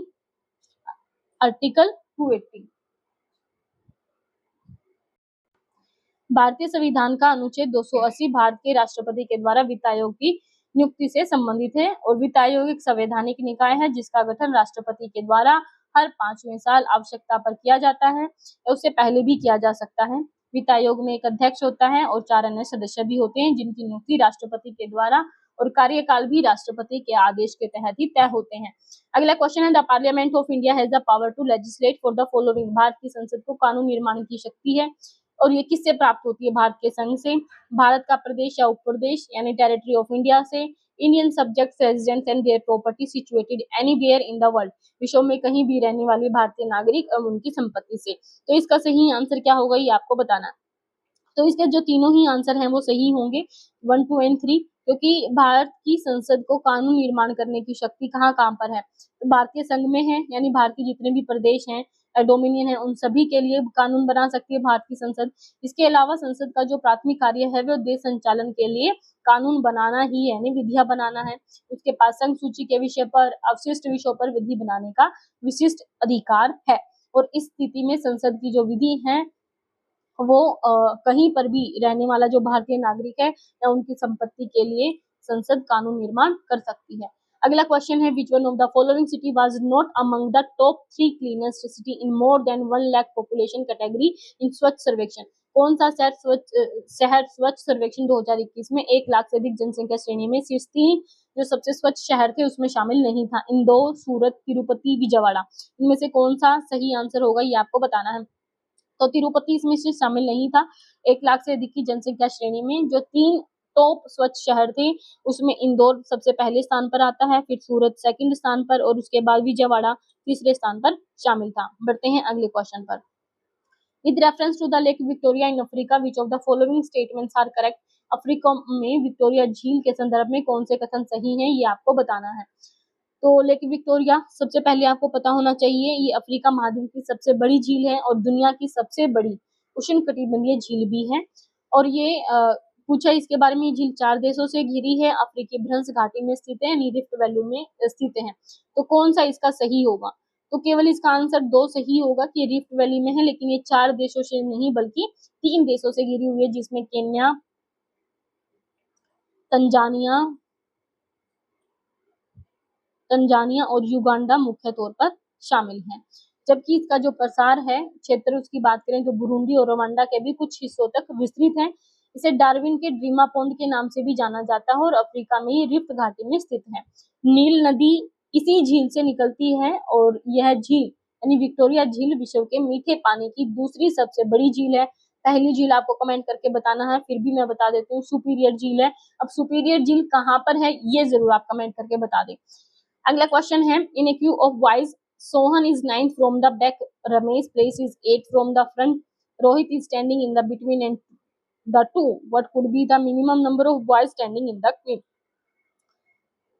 आर्टिकल 280। भारतीय संविधान का अनुच्छेद 280 भारत के राष्ट्रपति के द्वारा वित्त आयोग की नियुक्ति से संबंधित है और वित्त आयोग एक संवैधानिक निकाय है जिसका गठन राष्ट्रपति के द्वारा हर 5वें साल आवश्यकता पर किया जाता है, उससे पहले भी किया जा सकता है। वित्त आयोग में एक अध्यक्ष होता है और 4 अन्य सदस्य भी होते हैं जिनकी नियुक्ति राष्ट्रपति के द्वारा और कार्यकाल भी राष्ट्रपति के आदेश के तहत ही तय होते हैं। अगला क्वेश्चन है, the parliament of India has the power to legislate for the following. Bharat की संसद को कानून निर्माण की शक्ति है और ये किससे प्राप्त होती है, भारत के संघ से, भारत का प्रदेश या उपप्रदेश यानी टेरिटरी ऑफ इंडिया से, Indian subjects residents and their property situated anywhere in the world, विश्व में कहीं भी रहने वाले भारतीय नागरिक और उनकी संपत्ति से। तो इसका सही आंसर क्या होगा ये आपको बताना है। तो इसके जो तीनों ही आंसर हैं वो सही होंगे 1, 2 एंड 3, क्योंकि भारत की संसद को कानून निर्माण करने की शक्ति कहाँ पर है, तो भारतीय संघ में है, यानी भारत के जितने भी प्रदेश हैं डोमिनियन है उन सभी के लिए कानून बना सकती है भारत की संसद। इसके अलावा संसद का जो प्राथमिक कार्य है वो देश संचालन के लिए कानून बनाना ही है, यानी विधियां बनाना है। उसके पास संघ सूची के विषय पर, अवशिष्ट विषयों पर विधि बनाने का विशिष्ट अधिकार है। और इस स्थिति में संसद की जो विधि है वो कहीं पर भी रहने वाला जो भारतीय नागरिक है या उनकी संपत्ति के लिए संसद कानून निर्माण कर सकती है। अगला क्वेश्चन है, which one of the following city was not among the top 3 cleanest city in more than 1 lakh population category इन स्वच्छ सर्वेक्षण। कौन सा शहर स्वच्छ सर्वेक्षण 2021 में 1 लाख से अधिक जनसंख्या श्रेणी में शीर्ष 3 जो सबसे स्वच्छ शहर थे उसमें शामिल नहीं था? इंदौर, सूरत, तिरुपति, विजयवाड़ा। इनमें से कौन सा सही आंसर होगा ये आपको बताना है। तो तिरुपति इसमें से शामिल नहीं था। 1 लाख से अधिक की जनसंख्या श्रेणी में जो 3 टॉप स्वच्छ शहर थे उसमें इंदौर सबसे पहले स्थान पर आता है, फिर सूरत सेकंड स्थान पर और उसके बाद विजयवाड़ा तीसरे स्थान पर शामिल था। बढ़ते हैं अगले क्वेश्चन पर। With reference to the lake Victoria in Africa which of the following statements are correct. Africa में विक्टोरिया झील के संदर्भ में कौन से कथन सही हैं ये आपको बताना है। तो लेक विक्टोरिया सबसे पहले आपको पता होना चाहिए ये अफ्रीका महाद्वीप की सबसे बड़ी झील है और दुनिया की सबसे बड़ी उष्णकटिबंधीय झील भी है। और ये पूछा इसके बारे में, झील 4 देशों से घिरी है, अफ्रीकी भ्रंश घाटी में स्थित है, रिफ्ट वैली में स्थित है। तो कौन सा इसका सही होगा? तो केवल इसका आंसर 2 सही होगा कि रिफ्ट वैली में है, लेकिन ये 4 देशों से नहीं बल्कि 3 देशों से घिरी हुई है, जिसमें केन्या, तंजानिया और युगांडा मुख्य तौर पर शामिल हैं। जबकि इसका जो प्रसार है क्षेत्र उसकी बात करें तो बुरुंडी और रवांडा के भी कुछ हिस्सों तक विस्तृत है। इसे डार्विन के ड्रीमा पॉन्ड के नाम से भी जाना जाता है और अफ्रीका में ये रिफ्ट घाटी में स्थित है। नील नदी इसी झील से निकलती है और यह झील यानी विक्टोरिया झील विश्व के मीठे पानी की दूसरी सबसे बड़ी झील है। पहली झील आपको कमेंट करके बताना है, फिर भी मैं बता देती हूँ सुपीरियर झील है। अब सुपीरियर झील कहाँ पर है ये जरूर आप कमेंट करके बता दें। अगला क्वेश्चन है, in a queue of boys Sohan is 9th from the back, Ramesh place is 8th from the front, Rohit is standing in the between and the two, what could be the minimum number of boys standing in the queue.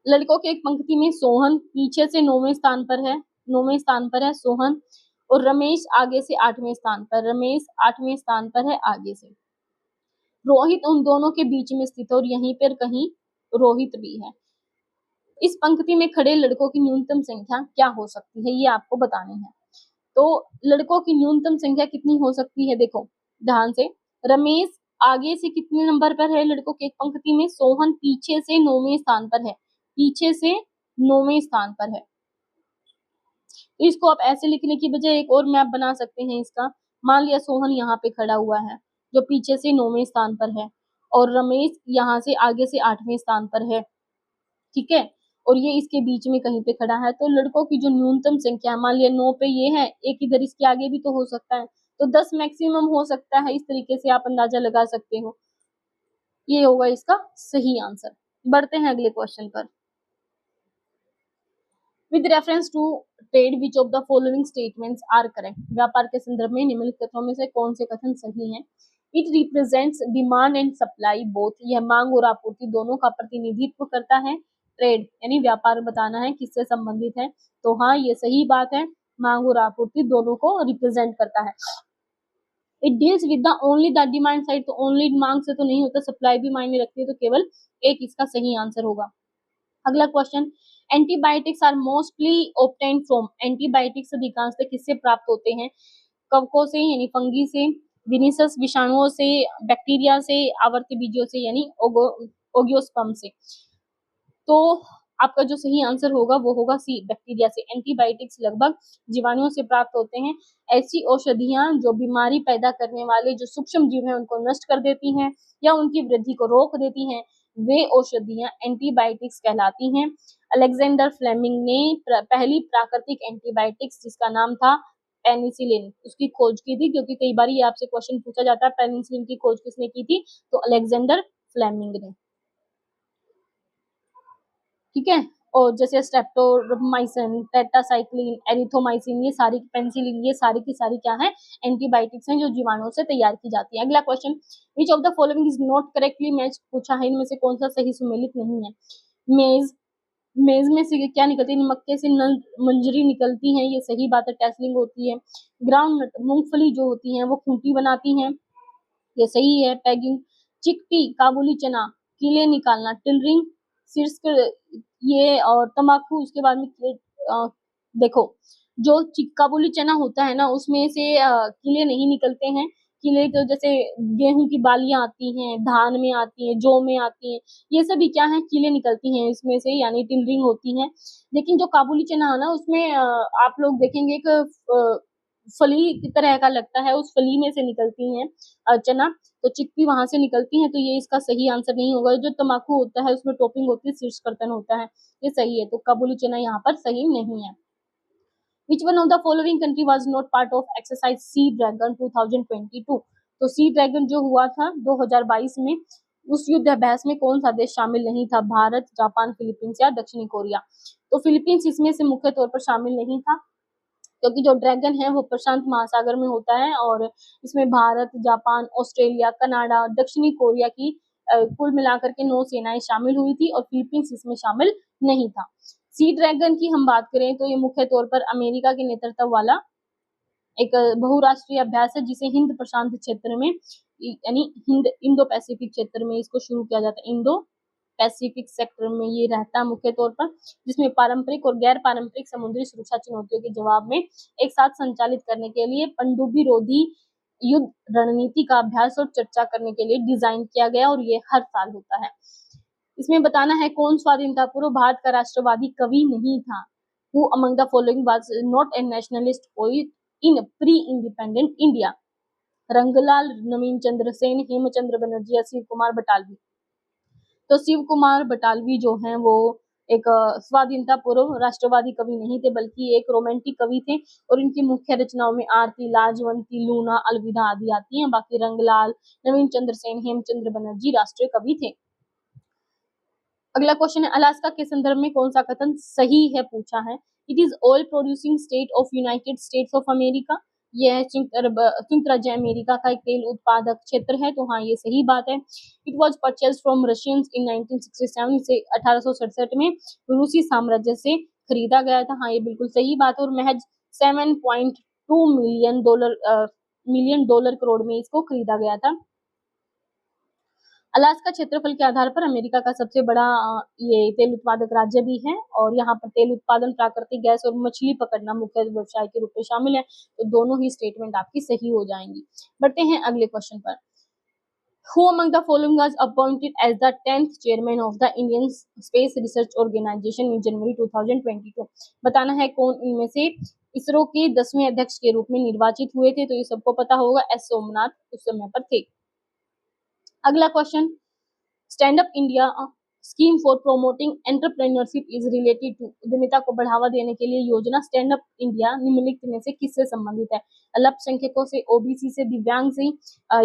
लड़कों के एक पंक्ति में सोहन पीछे से 9वें स्थान पर है सोहन, और रमेश आगे से 8वें स्थान पर, रमेश 8वें स्थान पर है आगे से। रोहित उन दोनों के बीच में स्थित है और यहीं पर कहीं रोहित भी है। इस पंक्ति में खड़े लड़कों की न्यूनतम संख्या क्या हो सकती है ये आपको बतानी है। तो लड़कों की न्यूनतम संख्या कितनी हो सकती है, देखो ध्यान से, रमेश आगे से कितने नंबर पर है लड़कों के एक पंक्ति में, सोहन पीछे से 9वें स्थान पर है, पीछे से 9वें स्थान पर है। तो इसको आप ऐसे लिखने की बजाय एक और मैप बना सकते हैं इसका। मान लिया सोहन यहाँ पे खड़ा हुआ है जो पीछे से 9वें स्थान पर है और रमेश यहाँ से आगे से 8वें स्थान पर है, ठीक है, और ये इसके बीच में कहीं पे खड़ा है। तो लड़कों की जो न्यूनतम संख्या मान लिया 9 पे ये है, एक इधर इसके आगे भी तो हो सकता है, तो 10 मैक्सिमम हो सकता है। इस तरीके से आप अंदाजा लगा सकते हो, ये होगा इसका सही आंसर। बढ़ते हैं अगले क्वेश्चन पर। With reference to trade which of the following statements are correct. व्यापार के संदर्भ में निम्नलिखित कथनों में से कौन से कथन सही हैं? It represents demand and supply both, यह मांग और आपूर्ति दोनों का प्रतिनिधित्व करता है। ट्रेड यानी व्यापार बताना है किससे संबंधित है, तो हाँ ये सही बात है, मांग और आपूर्ति दोनों को रिप्रेजेंट करता है। It deals with the only the demand side, तो ओनली मांग से तो नहीं होता, सप्लाई भी मायने रखती है, तो केवल एक इसका सही आंसर होगा। अगला question, antibiotics are mostly obtained from, antibiotics अधिकांशतः किससे प्राप्त होते हैं? कवकों से यानी फंगी से, विनिसस विषाणुओं से, बैक्टीरिया से, आवर्त बीजों से यानी ओगियोस्पर्म से। तो आपका जो सही आंसर होगा वो होगा सी, बैक्टीरिया से। एंटीबायोटिक्स लगभग जीवाणुओं से प्राप्त होते हैं। ऐसी औषधियां जो बीमारी पैदा करने वाले जो सूक्ष्म जीव हैं उनको नष्ट कर देती हैं या उनकी वृद्धि को रोक देती हैं, वे औषधियां एंटीबायोटिक्स कहलाती हैं। अलेक्जेंडर फ्लेमिंग ने पहली प्राकृतिक एंटीबायोटिक्स जिसका नाम था पेनिसिलिन उसकी खोज की थी, क्योंकि कई बार ये आपसे क्वेश्चन पूछा जाता है पेनिसिलिन की खोज किसने की थी, तो अलेक्जेंडर फ्लेमिंग ने। ठीक है। और जैसे स्ट्रेप्टोमाइसिन, टेट्रासाइक्लिन, एरिथ्रोमाइसिन, ये सारी पेनिसिलिन, ये सारी की सारी क्या है, एंटीबायोटिक्स हैं जो जीवाणुओं से तैयार की जाती है। अगला question, which of the following is not correctly match, पूछा है इनमें से कौन सा सही सुमेलित नहीं है। मेज, मेज में से क्या निकलती है, मक्के से मंजरी निकलती है, ये सही बात है, टेस्लिंग होती है। ग्राउंड नट, मूंगफली जो होती है वो खूंटी बनाती है, ये सही है। पैगिंग, चिकपी, काबुली चना, कीले निकालना, टिलरिंग, शीर्ष ये और तंबाकू। उसके बाद में देखो, जो काबुली चना होता है ना, उसमें से कीले नहीं निकलते हैं। कीले तो जैसे गेहूं की बालियां आती हैं, धान में आती हैं, जौ में आती हैं, ये सभी क्या है, कीले निकलती हैं इसमें से, यानी टिलरिंग होती है। लेकिन जो काबुली चना है ना, उसमें आप लोग देखेंगे एक फली की तरह का लगता है, उस फली में से निकलती हैं चना, तो चिकपी वहां से निकलती है, तो ये इसका सही आंसर नहीं होगा। जो तंबाकू होता है उसमें टोपिंग होती है, शीर्ष कर्तन होता है, ये सही है, तो काबुली चना यहाँ पर सही नहीं है। Which one of the following country was not part of exercise Sea Dragon 2022? तो सी ड्रैगन जो हुआ था 2022 में, उस युद्ध अभ्यास में कौन सा देश शामिल नहीं था, भारत, जापान, फिलीपींस या दक्षिणी कोरिया। तो फिलीपींस इसमें से मुख्य तौर पर शामिल नहीं था, क्योंकि जो ड्रैगन है वो प्रशांत महासागर में होता है, और इसमें भारत, जापान, ऑस्ट्रेलिया, कनाडा, दक्षिणी कोरिया की कुल मिलाकर के 9 सेनाएं शामिल हुई थी, और फिलीपींस इसमें शामिल नहीं था। सी ड्रैगन की हम बात करें तो ये मुख्य तौर पर अमेरिका के नेतृत्व वाला एक बहुराष्ट्रीय अभ्यास है, जिसे हिंद प्रशांत क्षेत्र में, यानी हिंद इंडो पैसिफिक क्षेत्र में इसको शुरू किया जाता है। इंडो पैसिफिक सेक्टर में ये रहता है मुख्य तौर पर, जिसमें पारंपरिक और गैर पारंपरिक समुद्री सुरक्षा चुनौतियों के जवाब में एक साथ संचालित करने के लिए पनडुब्बी रोधी युद्ध रणनीति का अभ्यास और चर्चा करने के लिए डिजाइन किया गया, और ये हर साल होता है। इसमें बताना है कौन स्वाधीनता पूर्व भारत का राष्ट्रवादी कवि नहीं था। Who among the following was not a nationalist poet in pre-independent India? Ranglal, नवीन चंद्र सेन, हेमचंद्र बनर्जी या शिव कुमार बटालवी। तो शिव कुमार बटालवी जो हैं वो एक स्वाधीनता पूर्व राष्ट्रवादी कवि नहीं थे, बल्कि एक रोमांटिक कवि थे, और इनकी मुख्य रचनाओं में आरती, लाजवंती, लूना, अलविदा आदि आती हैं। बाकी रंगलाल, नवीन चंद्र सेन, हेमचंद्र बनर्जी राष्ट्रीय कवि थे। अगला क्वेश्चन है, अलास्का के संदर्भ में कौन सा कथन सही है, पूछा है। It is oil producing state of United states of America, यह है संयुक्त राज्य अमेरिका का एक तेल उत्पादक क्षेत्र है, तो हाँ ये सही बात है। It was purchase from Russians in 1967, इसे 1867 में रूसी साम्राज्य से खरीदा गया था, हाँ ये बिल्कुल सही बात है। और महज 7.2 मिलियन डॉलर करोड़ में इसको खरीदा गया था। अलास्का क्षेत्रफल के आधार पर अमेरिका का सबसे बड़ा ये तेल उत्पादक राज्य भी है, और यहाँ पर तेल उत्पादन, प्राकृतिक गैस और मछली पकड़ना मुख्य व्यवसाय के रूप में शामिल है, तो दोनों ही स्टेटमेंट आपकी सही हो जाएंगी। बढ़ते हैं अगले क्वेश्चन पर। Who among the following was appointed as the 10th chairman of the Indian Space Research Organization in January 2022? बताना है कौन इनमें से इसरो के 10वें अध्यक्ष के रूप में निर्वाचित हुए थे, तो ये सबको पता होगा, एस सोमनाथ उस समय पर थे। अगला question, stand up India scheme for promoting entrepreneurship is related to, उद्यमिता को बढ़ावा देने के लिए योजना स्टैंड अप इंडिया निम्नलिखित में से किससे संबंधित है? अल्पसंख्यकों से, ओबीसी से, दिव्यांग से,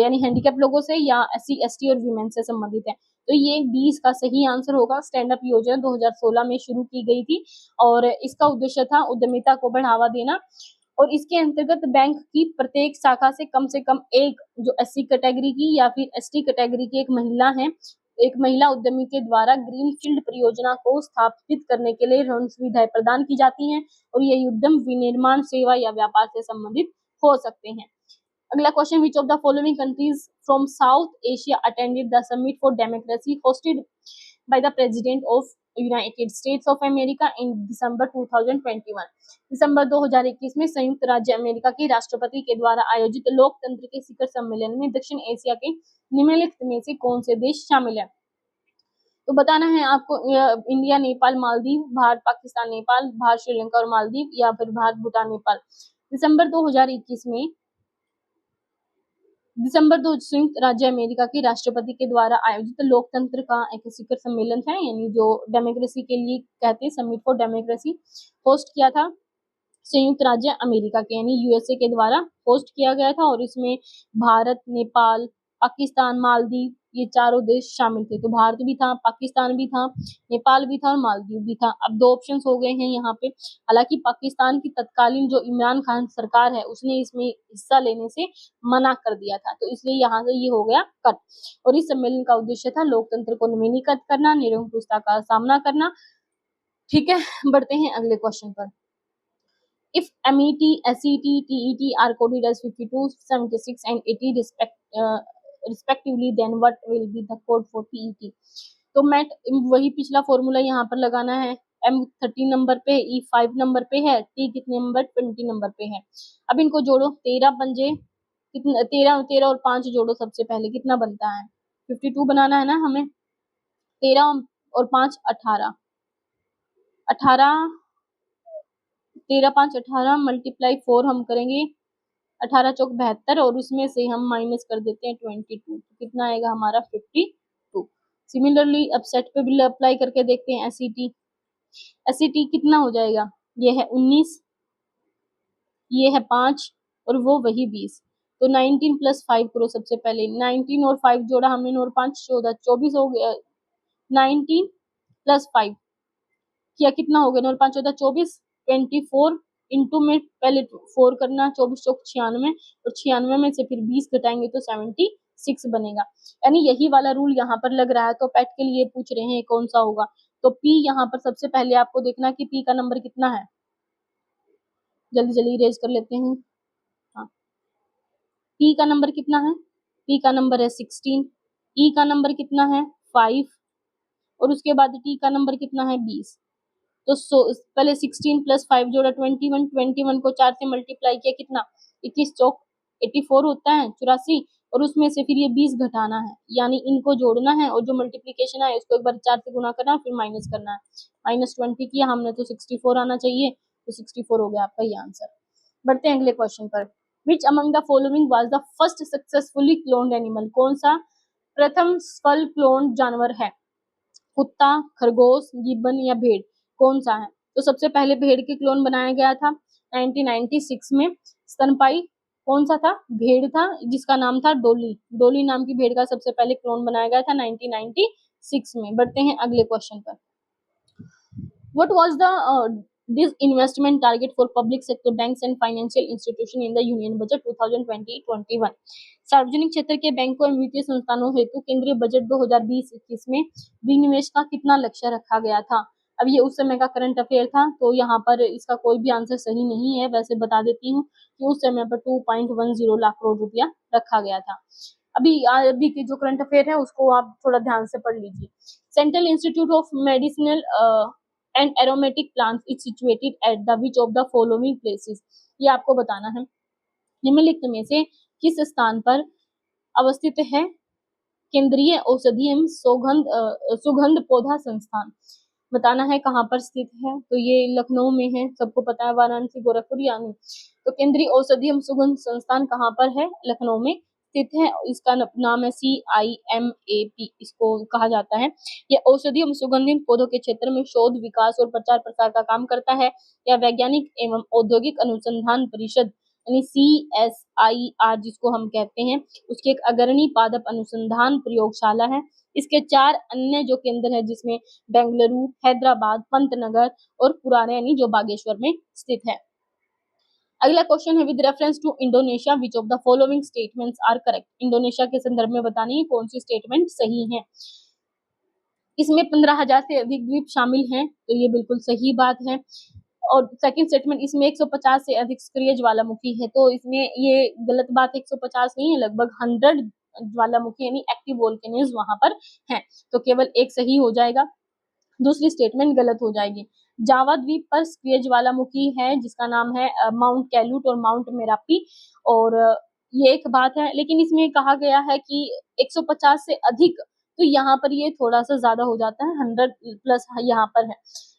यानी हैंडीकैप लोगों से, या एससी एसटी और वीमेन से संबंधित है? तो ये 20 का सही आंसर होगा। स्टैंड अप योजना 2016 में शुरू की गई थी, और इसका उद्देश्य था उद्यमिता को बढ़ावा देना, और इसके अंतर्गत बैंक की प्रत्येक शाखा से कम एक जो एससी कैटेगरी की या फिर एसटी कैटेगरी की एक महिला उद्यमी के द्वारा ग्रीन फील्ड परियोजना को स्थापित करने के लिए ऋण सुविधाएं प्रदान की जाती हैं, और ये उद्यम विनिर्माण, सेवा या व्यापार से संबंधित हो सकते हैं। अगला question, which of the following countries from south Asia attended the summit for democracy hosted by the President of United States of America in December 2021? दिसंबर 2021 में संयुक्त राज्य अमेरिका के राष्ट्रपति के द्वारा आयोजित लोकतंत्र के शिखर सम्मेलन में दक्षिण एशिया के निम्नलिखित में से कौन से देश शामिल है? तो बताना है आपको, इंडिया, नेपाल, मालदीव, भारत, पाकिस्तान, नेपाल, भारत, श्रीलंका और मालदीव, या फिर भारत, भूटान, नेपाल। दिसंबर 2 संयुक्त राज्य अमेरिका के राष्ट्रपति के द्वारा आयोजित लोकतंत्र का एक शिखर सम्मेलन था, यानी जो डेमोक्रेसी के लिए कहते हैं, समिट फॉर डेमोक्रेसी, होस्ट किया था संयुक्त राज्य अमेरिका के, यानी यूएसए के द्वारा होस्ट किया गया था, और इसमें भारत, नेपाल, पाकिस्तान, मालदीव, ये चारों देश शामिल थे। तो भारत भी था, पाकिस्तान भी था, नेपाल भी था और मालदीव भी था। अब दो ऑप्शंस हो गए हैं यहाँ पे। हालांकि पाकिस्तान की तत्कालीन जो इमरान खान सरकार है उसने इसमें हिस्सा लेने से मना कर दिया था, तो इसलिए यहाँ से ये हो गया कट। और इस सम्मेलन का उद्देश्य था लोकतंत्र को नवीनीकृत करना, निरंकुशता का सामना करना। ठीक है, बढ़ते हैं अगले क्वेश्चन पर। If MET, SET, TET are coded as 52, 76 and 80 respectively, then what will be the code for TET? तो मैट वही पिछला फॉर्मूला यहाँ पर लगाना है। M 13 नंबर पे, E 5 नंबर पे है, T कितने नंबर 20 नंबर पे है। अब इनको जोड़ो, 13 पंजे कितना, 13 और 5 जोड़ो, सबसे पहले कितना बनता है 52 बनाना है ना हमें। 13 और 5 18, 13 5 18 मल्टीप्लाई 4 हम करेंगे 18 चौक 72 और उसमें से हम माइनस कर देते हैं 22, तो कितना आएगा हमारा 52। सिमिलरली अब सेट पे भी अप्लाई करके देखते हैं। एसईटी कितना हो जाएगा, ये है 19, ये है 5 और वो वही 20, तो 19 प्लस 5 करो। सबसे पहले 19 और 5 जोड़ा हमने और 5 14, 24 हो गया। 19 प्लस 5 किया कितना हो गया, और 5 14 24, 24 इंटू में पहले 4 करना, 24 चौक 96 और 96 में से फिर 20 घटाएंगे तो 76 बनेगा। यानी यही वाला रूल यहाँ पर लग रहा है। तो पैट के लिए पूछ रहे हैं कौन सा होगा, तो पी यहाँ पर सबसे पहले आपको देखना कि पी का नंबर कितना है। जल्दी जल्दी इरेज कर लेते हैं। हाँ, पी का नंबर कितना है, पी का नंबर है 16, ई का नंबर कितना है 5 और उसके बाद टी का नंबर कितना है 20। तो पहले 16 प्लस 5 जोड़ा 21, 21 को 4 से मल्टीप्लाई किया कितना 21 चौक 84 होता है 84, और उसमें से फिर ये 20 घटाना है, यानी इनको जोड़ना है और जो मल्टीप्लीकेशन है उसको एक बार 4 से गुना करना है, फिर माइनस करना है। -20 किया हमने तो 64 आना चाहिए, तो 64 हो गया आपका ये आंसर। बढ़ते हैं अगले क्वेश्चन पर। Which among the following was the first successfully cloned animal? कौन सा प्रथम सफल क्लोन जानवर है? कुत्ता, खरगोश, गिब्बन या भेड़, कौन सा है? तो सबसे पहले भेड़ के क्लोन बनाया गया था 1996 में। स्तनपाई कौन सा था? भेड़ था जिसका नाम था डोली। डोली नाम की भेड़ का सबसे पहले क्लोन बनाया गया था 1996 में। बढ़ते हैं अगले क्वेश्चन पर। What was the disinvestment target for public sector banks and financial institution in the Union Budget 2020-21? सार्वजनिक क्षेत्र के बैंकों एवं वित्तीय संस्थानों हेतु केंद्रीय बजट 2020-21 में विनिवेश का कितना लक्ष्य रखा गया था? अब ये उस समय का करंट अफेयर था, तो यहाँ पर इसका कोई भी आंसर सही नहीं है। वैसे बता देती हूँ कि उस समय पर 2.10 लाख करोड़ रुपया रखा गया था। अभी के जो करंट अफेयर है उसको आप थोड़ा ध्यान से पढ़ लीजिए। Central institute of medicinal and aromatic plants is situated at the which of the following places? ये आपको बताना है निम्नलिखित में से किस स्थान पर अवस्थित है केंद्रीय औषधि एवं सुगंध पौधा संस्थान? बताना है कहाँ पर स्थित है, तो ये लखनऊ में है, सबको पता है, वाराणसी गोरखपुर यानी। तो केंद्रीय औषधि एवं सुगंध संस्थान कहाँ पर है? लखनऊ में स्थित है। इसका नाम है CIMAP इसको कहा जाता है। यह औषधि एवं सुगंधित पौधों के क्षेत्र में शोध, विकास और प्रचार प्रसार का काम करता है। यह वैज्ञानिक एवं औद्योगिक अनुसंधान परिषद यानी CSIR जिसको हम कहते हैं, उसकी एक अग्रणी पादप अनुसंधान प्रयोगशाला है। इसके 4 अन्य जो केंद्र है जिसमें बेंगलुरु, हैदराबाद, पंतनगर और पुराने यानी जो बागेश्वर में स्थित है। अगला क्वेश्चन है with reference to Indonesia which of the following statements are correct? Indonesia के संदर्भ में बतानी है कौन सी स्टेटमेंट सही है। इसमें 15,000 से अधिक द्वीप शामिल हैं, तो ये बिल्कुल सही बात है। और सेकंड स्टेटमेंट इसमें 150 से अधिक सक्रिय ज्वालामुखी है, तो इसमें ये गलत बात है, 150 नहीं है, लगभग 100 ज्वालामुखी यानी एक्टिव वोल्केनोज वहां पर हैं, तो केवल एक सही हो जाएगा, दूसरी स्टेटमेंट गलत हो जाएगी। जावा द्वीप पर सक्रिय ज्वालामुखी है जिसका नाम है माउंट कैलूट और माउंट मेरापी, और ये एक बात है, लेकिन इसमें कहा गया है कि 150 से अधिक, तो यहाँ पर ये थोड़ा सा ज्यादा हो जाता है, 100 प्लस यहाँ पर है।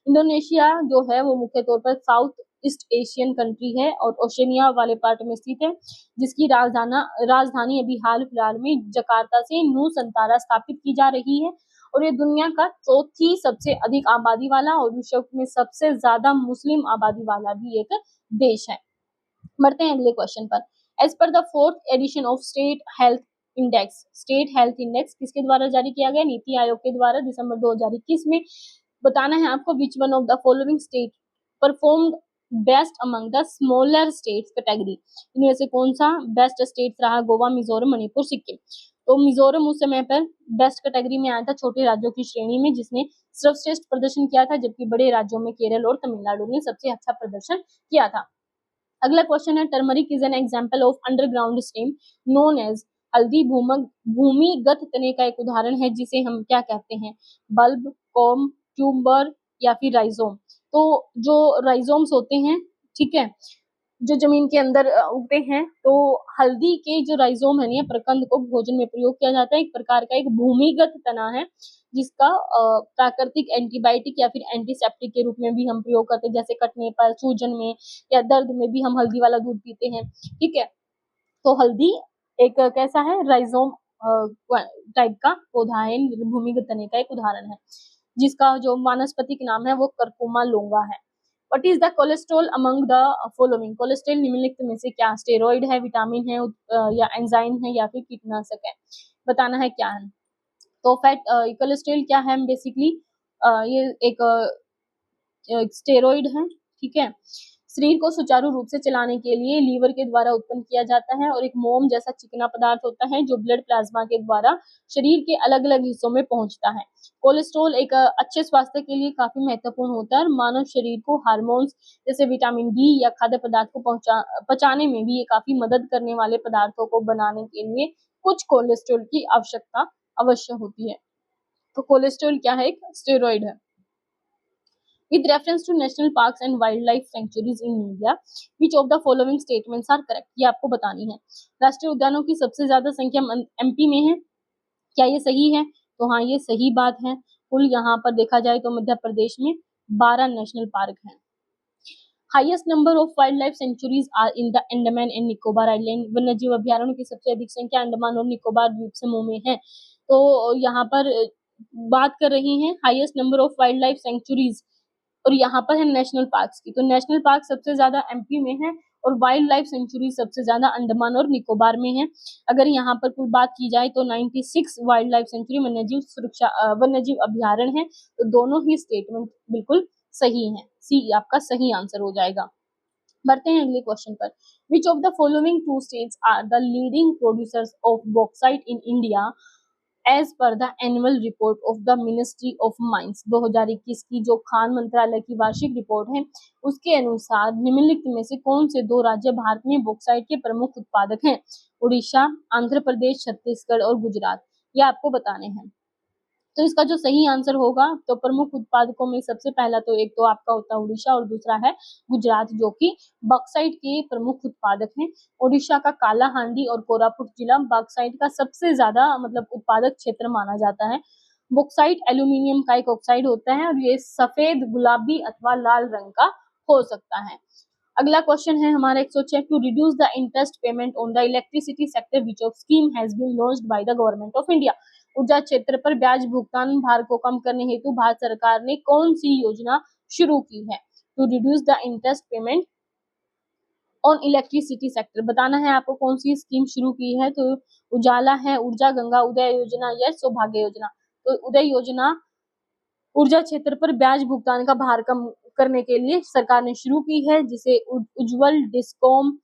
इंडोनेशिया जो है वो मुख्य तौर पर साउथ ईस्ट एशियन कंट्री है और ओशनिया वाले पार्ट में स्थित है, जिसकी राजधानी अभी हाल फिलहाल में जकार्ता से नूसंतारा स्थापित की जा रही है, और ये दुनिया का चौथी सबसे अधिक आबादी वाला और विश्व में सबसे ज्यादा मुस्लिम आबादी वाला भी एक देश है। बढ़ते हैं अगले क्वेश्चन पर। As per the 4th edition of state health index, state health index किसके द्वारा जारी किया गया? नीति आयोग के द्वारा दिसंबर 2021 में। बताना है आपको which one of the following state performed best among the smaller states category, इनमें से कौन सा बेस्ट स्टेट रहा? गोवा, मिजोरम, मणिपुर, सिक्किम। तो मिजोरम उस समय पर बेस्ट कैटेगरी में आया था, छोटे राज्यों की श्रेणी में, जिसने सर्वश्रेष्ठ प्रदर्शन किया था, जबकि बड़े राज्यों में केरल और तमिलनाडु ने सबसे अच्छा प्रदर्शन किया था। अगला क्वेश्चन है turmeric is an example of underground stem known as, हल्दी भूमिगत तने का एक उदाहरण है जिसे हम क्या कहते हैं? बल्ब, कॉम, ट्यूबर या फिर राइजोम। तो जो राइजोम्स होते हैं, ठीक है, जो जमीन के अंदर उगते हैं, तो हल्दी के जो राइजोम है ना, प्रकंद को भोजन में प्रयोग किया जाता है। एक प्रकार का एक भूमिगत तना है जिसका प्राकृतिक एंटीबायोटिक या फिर एंटीसेप्टिक के रूप में भी हम प्रयोग करते हैं, जैसे कटने पर, सूजन में या दर्द में भी हम हल्दी वाला दूध पीते हैं, ठीक है। तो हल्दी एक कैसा है? राइजोम टाइप का पौधा है, भूमिगत तने का एक उदाहरण है, जिसका जो वानस्पतिक नाम है वो कर्कुमा लोंगा है। What is the cholesterol among the following? Cholesterol निम्नलिखित में से क्या? स्टेरॉइड है, विटामिन है, या एंजाइम है, या फिर कीटनाशक है? बताना है क्या है। तो फैट कोलेस्ट्रॉल क्या है? बेसिकली ये एक स्टेरॉइड है, ठीक है। शरीर को सुचारू रूप से चलाने के लिए लीवर के द्वारा उत्पन्न किया जाता है और एक मोम जैसा चिकना पदार्थ होता है जो ब्लड प्लाज्मा के द्वारा शरीर के अलग अलग हिस्सों में पहुंचता है। कोलेस्ट्रॉल एक अच्छे स्वास्थ्य के लिए काफी महत्वपूर्ण होता है और मानव शरीर को हार्मोन्स जैसे विटामिन डी या खाद्य पदार्थ को पचाने में भी ये काफी मदद करने वाले पदार्थों को बनाने के लिए कुछ कोलेस्ट्रॉल की आवश्यकता अवश्य होती है। तो कोलेस्ट्रॉल क्या है? एक स्टेरॉइड है। With reference to national parks and wildlife sanctuaries in India, which of the following statements are correct? ये आपको बतानी है। राष्ट्रीय उद्यानों की सबसे ज्यादा संख्या एमपी में है, क्या ये सही है? तो हाँ, ये सही बात है। कुल यहाँ पर देखा जाए तो मध्य प्रदेश में 12 नेशनल पार्क हैं। Highest number of wild life sanctuaries are in the Andaman and Nicobar island, वन्यजीव अभ्यारण्यों की सबसे अधिक संख्या अंडमान और निकोबार द्वीप समूह में है। तो यहाँ पर बात कर रही हैं highest number of wild life centuries, और यहाँ पर है नेशनल पार्क्स की। तो नेशनल पार्क सबसे ज्यादा एमपी में है और वाइल्ड लाइफ सेंचुरी सबसे ज्यादा अंडमान और निकोबार में है। अगर यहाँ पर कुल बात की जाए तो 96 वाइल्ड लाइफ सेंचुरी वन्यजीव अभ्यारण्य है। तो दोनों ही स्टेटमेंट बिल्कुल सही है, सी आपका सही आंसर हो जाएगा। बढ़ते हैं अगले क्वेश्चन पर। Which of the following two states are the leading producers of bauxite in India as per the annual report of the ministry of mines? 2021 की जो खान मंत्रालय की वार्षिक रिपोर्ट है उसके अनुसार निम्नलिखित में से कौन से दो राज्य भारत में बॉक्साइट के प्रमुख उत्पादक हैं? उड़ीसा, आंध्र प्रदेश, छत्तीसगढ़ और गुजरात। ये आपको बताने हैं। तो इसका जो सही आंसर होगा, तो प्रमुख उत्पादकों में सबसे पहला तो एक तो आपका होता है उड़ीसा और दूसरा है गुजरात, जो कि बॉक्साइट के प्रमुख उत्पादक हैं। उड़ीसा का कालाहांडी और कोरापुट जिला बॉक्साइट का सबसे ज्यादा मतलब उत्पादक क्षेत्र माना जाता है। बॉक्साइट एल्यूमिनियम का एक ऑक्साइड होता है और ये सफेद, गुलाबी अथवा लाल रंग का हो सकता है। अगला क्वेश्चन है हमारा 106, to reduce the interest payment on the electricity sector which of scheme has been launched by the government of India? ऊर्जा क्षेत्र पर ब्याज भुगतान भार को कम करने हेतु भारत सरकार ने कौन सी योजना शुरू की है? To reduce the interest payment on electricity sector, बताना है आपको कौन सी स्कीम शुरू की है। तो उजाला है, ऊर्जा गंगा, उदय योजना या सौभाग्य योजना। तो उदय योजना ऊर्जा क्षेत्र पर ब्याज भुगतान का भार कम करने के लिए सरकार ने शुरू की है, जिसे उज्ज्वल डिस्कॉम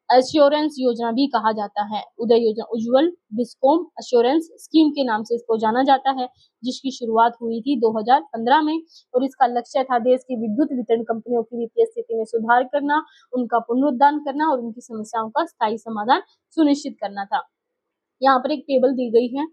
एश्योरेंस योजना भी कहा जाता है। उदय योजना उज्ज्वल डिस्कॉम एश्योरेंस स्कीम के नाम से इसको जाना जाता है, जिसकी शुरुआत हुई थी 2015 में और इसका लक्ष्य था देश की विद्युत वितरण कंपनियों की वित्तीय स्थिति में सुधार करना, उनका पुनरुद्धार करना और उनकी समस्याओं का स्थायी समाधान सुनिश्चित करना था। यहाँ पर एक टेबल दी गई है।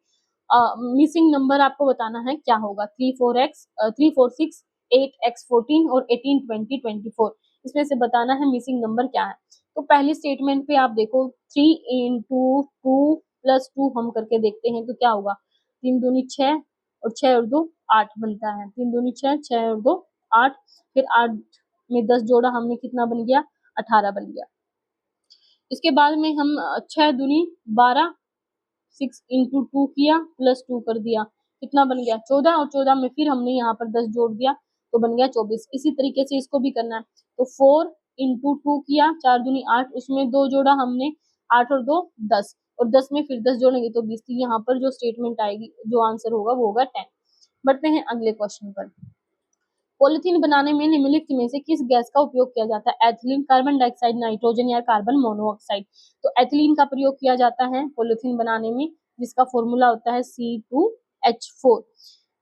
मिसिंग नंबर आपको बताना है क्या होगा। 346, 8x14 और 18, 20, 24। इसमें से बताना है मिसिंग नंबर क्या है। तो पहली स्टेटमेंट पे आप देखो 3 into 2 + 2 हम करके देखते हैं तो क्या होगा। 3 दूनी 6 और 6 और 2 8 बनता है। 3 दूनी 6, 6 और 2 8, फिर 8 में 10 जोड़ा हमने, कितना बन गया? 18 बन गया। इसके बाद में हम 6 दूनी 12, 6 into 2 किया + 2 कर दिया, कितना बन गया? 14 और 14 में फिर हमने यहाँ पर 10 जोड़ दिया तो बन गया 24। इसी तरीके से इसको भी करना है। तो 4 into 2 किया, 4 दूनी 8, उसमें 2 जोड़ा हमने, 8 और 2 10, और 10 में फिर 10 जोड़ेंगे तो 20। यहाँ पर जो स्टेटमेंट आएगी, जो आंसर होगा वो होगा 10। बढ़ते हैं अगले क्वेश्चन पर। पॉलिथीन बनाने में निम्नलिखित में से किस गैस का उपयोग किया जाता है? एथिलीन, कार्बन डाइऑक्साइड, नाइट्रोजन या कार्बन मोनोऑक्साइड। तो एथिलीन का प्रयोग किया जाता है पॉलिथीन बनाने में, जिसका फॉर्मूला होता है C2H4।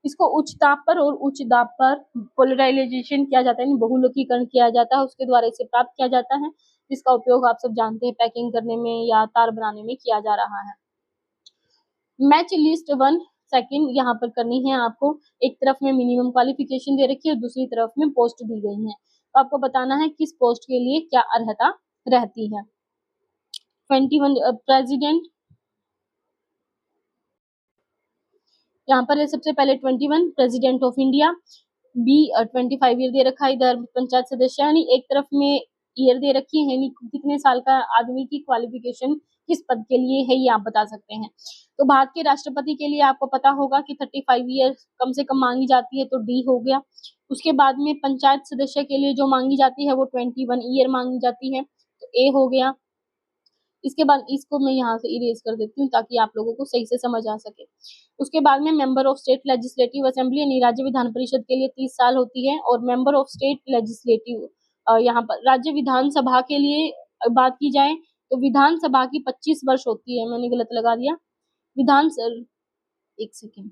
इसको उच्च ताप पर और उच्च दाब पर पोलराइजेशन किया जाता है, बहुलकीकरण किया जाता है, उसके द्वारा इसे प्राप्त किया जाता है, जिसका उपयोग आप सब जानते हैं पैकिंग करने में या तार बनाने में किया जा रहा है। मैच लिस्ट 1 सेकंड यहाँ पर करनी है आपको। एक तरफ में मिनिमम क्वालिफिकेशन दे रखी है और दूसरी तरफ में पोस्ट दी गई है, तो आपको बताना है किस पोस्ट के लिए क्या अर्हता रहती है। 21 प्रेसिडेंट, यहाँ पर सबसे पहले 21 प्रेसिडेंट ऑफ इंडिया। बी 25 ईयर दे रखा है इधर पंचायत सदस्य, यानी एक तरफ में ईयर दे रखी है, यानी कितने साल का आदमी की क्वालिफिकेशन किस पद के लिए है ये आप बता सकते हैं। तो भारत के राष्ट्रपति के लिए आपको पता होगा कि 35 ईयर कम से कम मांगी जाती है, तो डी हो गया। उसके बाद में पंचायत सदस्य के लिए जो मांगी जाती है वो 21 ईयर मांगी जाती है, तो ए हो गया। इसके बाद इसको मैं यहाँ से इरेज कर देती हूँ ताकि आप लोगों को सही से समझ आ सके। उसके बाद में member of state legislative assembly यानी राज्य विधान परिषद के लिए 30 साल होती है, और मेंबर ऑफ स्टेट लेजिस्लेटिव यहाँ पर राज्य विधानसभा के लिए बात की जाए तो विधानसभा की 25 वर्ष होती है। मैंने गलत लगा दिया, एक सेकेंड,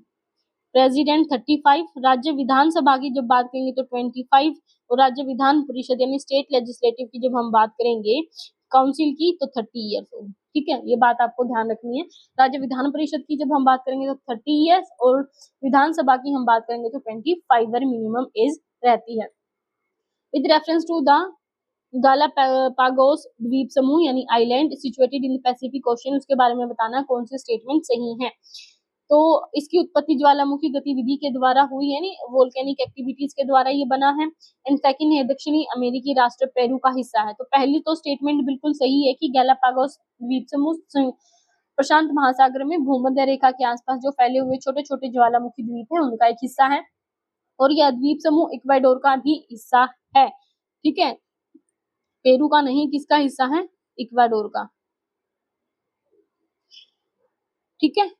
प्रेसिडेंट 35, राज्य विधानसभा की जब बात करेंगे तो 25, और राज्य विधान परिषद यानी स्टेट लेजिस्लेटिव की जब हम बात करेंगे काउंसिल की तो 30 ईयर्स होगी। ठीक है, ये बात आपको ध्यान रखनी है। राज्य विधान परिषद की जब हम बात करेंगे तो 30 ईयर्स, और विधानसभा की हम बात करेंगे तो 25 ईयर मिनिमम एज रहती है। With reference to the Galapagos द्वीप समूह यानी island situated in the Pacific ocean, उसके बारे में बताना कौन से स्टेटमेंट सही है। तो इसकी उत्पत्ति ज्वालामुखी गतिविधि के द्वारा हुई है, यानी वोल्केनिक एक्टिविटीज के द्वारा ये बना है। एंड सेकंड है दक्षिणी अमेरिकी राष्ट्र पेरू का हिस्सा है। तो पहली तो स्टेटमेंट बिल्कुल सही है कि गैलापागोस द्वीप समूह प्रशांत महासागर में भूमध्य रेखा के आसपास जो फैले हुए छोटे छोटे ज्वालामुखी द्वीप है उनका एक हिस्सा है, और यह द्वीप समूह इक्वाडोर का भी हिस्सा है। ठीक है, पेरू का नहीं, किसका हिस्सा है? इक्वाडोर का। ठीक है,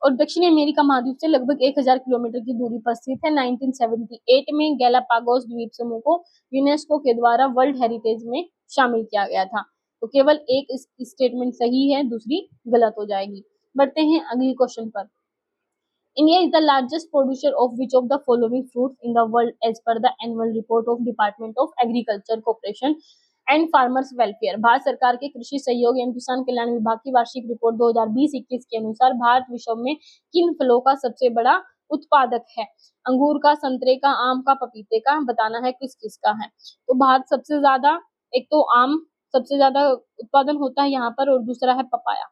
और दक्षिणी अमेरिका महाद्वीप से लगभग 1000 किलोमीटर की दूरी पर स्थित है। 1978 में गैलापागोस द्वीप समूह को यूनेस्को के द्वारा वर्ल्ड हेरिटेज में शामिल किया गया था। तो केवल एक स्टेटमेंट सही है, दूसरी गलत हो जाएगी। बढ़ते हैं अगली क्वेश्चन पर। India is the largest producer of which of the following fruits in the world as per the annual report of department of agriculture cooperation and farmers welfare. Bharat सरकार के कृषि सहयोग एवं किसान कल्याण विभाग की वार्षिक रिपोर्ट 2020-21 के अनुसार भारत विश्व में किन फलों का सबसे बड़ा उत्पादक है? अंगूर का, संतरे का, आम का, पपीते का। बताना है किस किस का है। तो भारत सबसे ज्यादा, एक तो आम सबसे ज्यादा उत्पादन होता है यहाँ पर, और दूसरा है पपाया।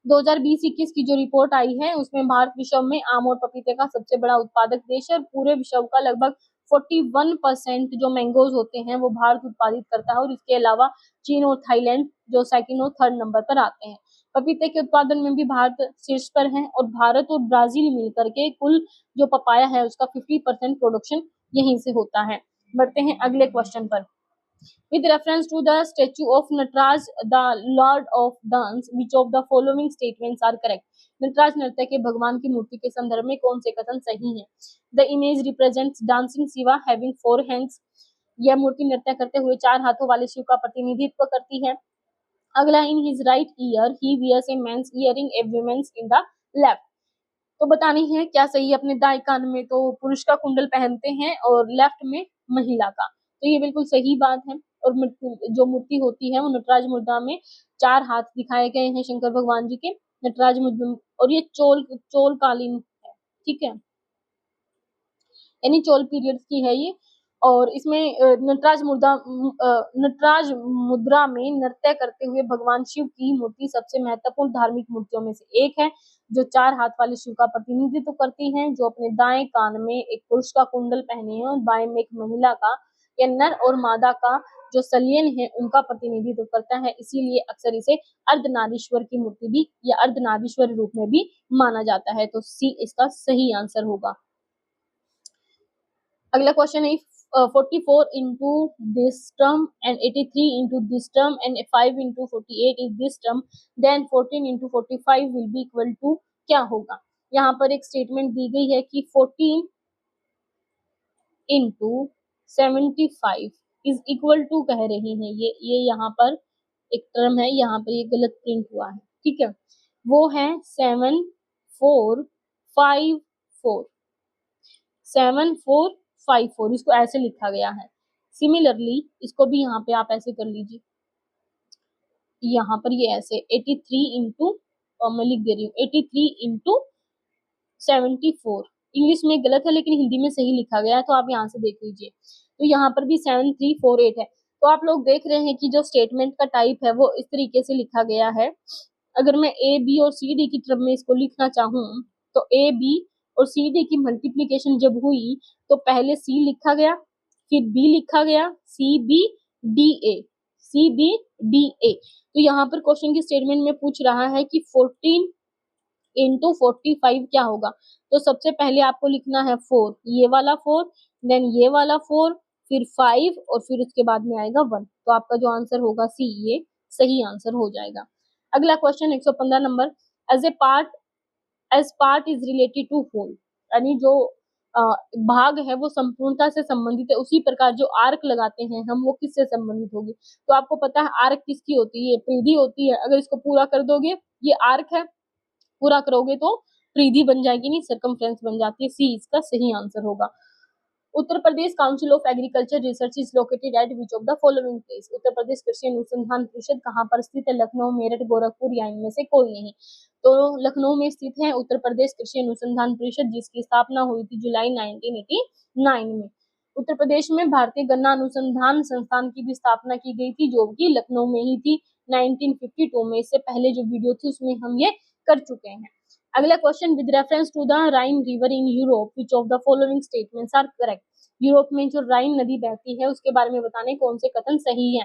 2020-21 की जो रिपोर्ट आई है उसमें भारत विश्व में आम और पपीते का सबसे बड़ा उत्पादक देश है, और पूरे विश्व का लगभग 41% जो मैंगोज होते हैं वो भारत उत्पादित करता है, और इसके अलावा चीन और थाईलैंड जो सेकंड और थर्ड नंबर पर आते हैं। पपीते के उत्पादन में भी भारत शीर्ष पर है, और भारत और ब्राजील मिलकर के कुल जो पपाया है उसका 50% प्रोडक्शन यहीं से होता है। बढ़ते हैं अगले क्वेश्चन पर। With reference to the statue of Nataraj, the Lord of Dance, which of the following statements are correct? Nataraj नृत्य के भगवान की मूर्ति के संदर्भ में कौन से कथन सही हैं? The image represents dancing Shiva having 4 hands. यह मूर्ति नृत्य करते हुए 4 हाथों वाले शिव का प्रतिनिधित्व करती है। अगला, in his right ear he wears a man's earring, a woman's in the left. तो बतानी है क्या सही है। अपने दाएं कान में तो पुरुष का कुंडल पहनते हैं और लेफ्ट में महिला का, तो ये बिल्कुल सही बात है। और जो मूर्ति होती है वो नटराज मुद्रा में 4 हाथ दिखाए गए हैं शंकर भगवान जी के नटराज मुद्रा, और ये चोल कालीन है। ठीक है, यानी चोल पीरियड की है ये। और इसमें नटराज मुद्रा में नृत्य करते हुए भगवान शिव की मूर्ति सबसे महत्वपूर्ण धार्मिक मूर्तियों में से एक है, जो 4 हाथ वाले शिव का प्रतिनिधित्व करती है, जो अपने दाएं कान में एक पुरुष का कुंडल पहने हैं और बाएं में एक महिला का या नर और मादा का जो सलियन है उनका प्रतिनिधित्व करता है। इसीलिए अक्सर इसे अर्धनारीश्वर की मूर्ति भी या अर्धनारीश्वर रूप में भी माना जाता है। तो सी इसका सही आंसर होगा। अगला क्वेश्चन है, 44 into this term and 83 into this term and 5 into 48 is this term, then 14 into 45 will be equal to क्या होगा। यहाँ पर एक स्टेटमेंट दी गई है कि 14 into 75 इज इक्वल टू कह रही है, ये यहाँ पर एक टर्म है, यहाँ पर ये गलत प्रिंट हुआ है, ठीक है, वो है 7454, 7454 इसको ऐसे लिखा गया है। सिमिलरली इसको भी यहाँ पे आप ऐसे कर लीजिए, यहाँ पर ये ऐसे 83 इंटू, मैं लिख दे रही हूँ 83 इंटू 74, इंग्लिश में गलत है लेकिन हिंदी में सही लिखा गया है, तो आप यहाँ से देख लीजिए। तो यहाँ पर भी 7348 है। तो आप लोग देख रहे हैं कि जो स्टेटमेंट का टाइप है वो इस तरीके से लिखा गया है। अगर मैं ए बी और सी डी की टर्म में इसको लिखना चाहूँ तो ए बी और सी डी की मल्टीप्लीकेशन जब हुई तो पहले सी लिखा गया, फिर बी लिखा गया, C B D A, C B D A. तो यहाँ पर क्वेश्चन की स्टेटमेंट में पूछ रहा है कि 14 इंटू 45 क्या होगा। तो सबसे पहले आपको लिखना है 4, ये वाला 4, देन ये वाला 4, फिर 5 और फिर उसके बाद में आएगा 1। तो आपका जो आंसर होगा सी, ये सही आंसर हो जाएगा। अगला question 115 number, as part is related to whole, यानी जो भाग है वो संपूर्णता से संबंधित है, उसी प्रकार जो आर्क लगाते हैं हम वो किससे संबंधित होगी। तो आपको पता है आर्क किसकी होती है, परिधि होती है। अगर इसको पूरा कर दोगे, ये आर्क है, पूरा करोगे तो परिधि बन जाएगी, नहीं सर्कमफ्रेंस बन जाती है। सी इसका सही आंसर होगा। Uttar Pradesh council of agriculture research is located at which of the following place. Uttar Pradesh कृषि अनुसंधान परिषद कहाँ पर स्थित है? लखनऊ, मेरठ, गोरखपुर या इनमें से कोई नहीं। तो लखनऊ में स्थित है उत्तर प्रदेश कृषि अनुसंधान परिषद, जिसकी स्थापना हुई थी जुलाई 1989 में। उत्तर प्रदेश में भारतीय गन्ना अनुसंधान संस्थान की भी स्थापना की गई थी, जो कि लखनऊ में ही थी 1952 में। इससे पहले जो वीडियो थी उसमें हम ये कर चुके हैं। अगला question, with reference to the Rhine river in Europe which of the following statements are correct. Europe में जो राइन नदी बहती है उसके बारे में बताने कौन से कथन सही है।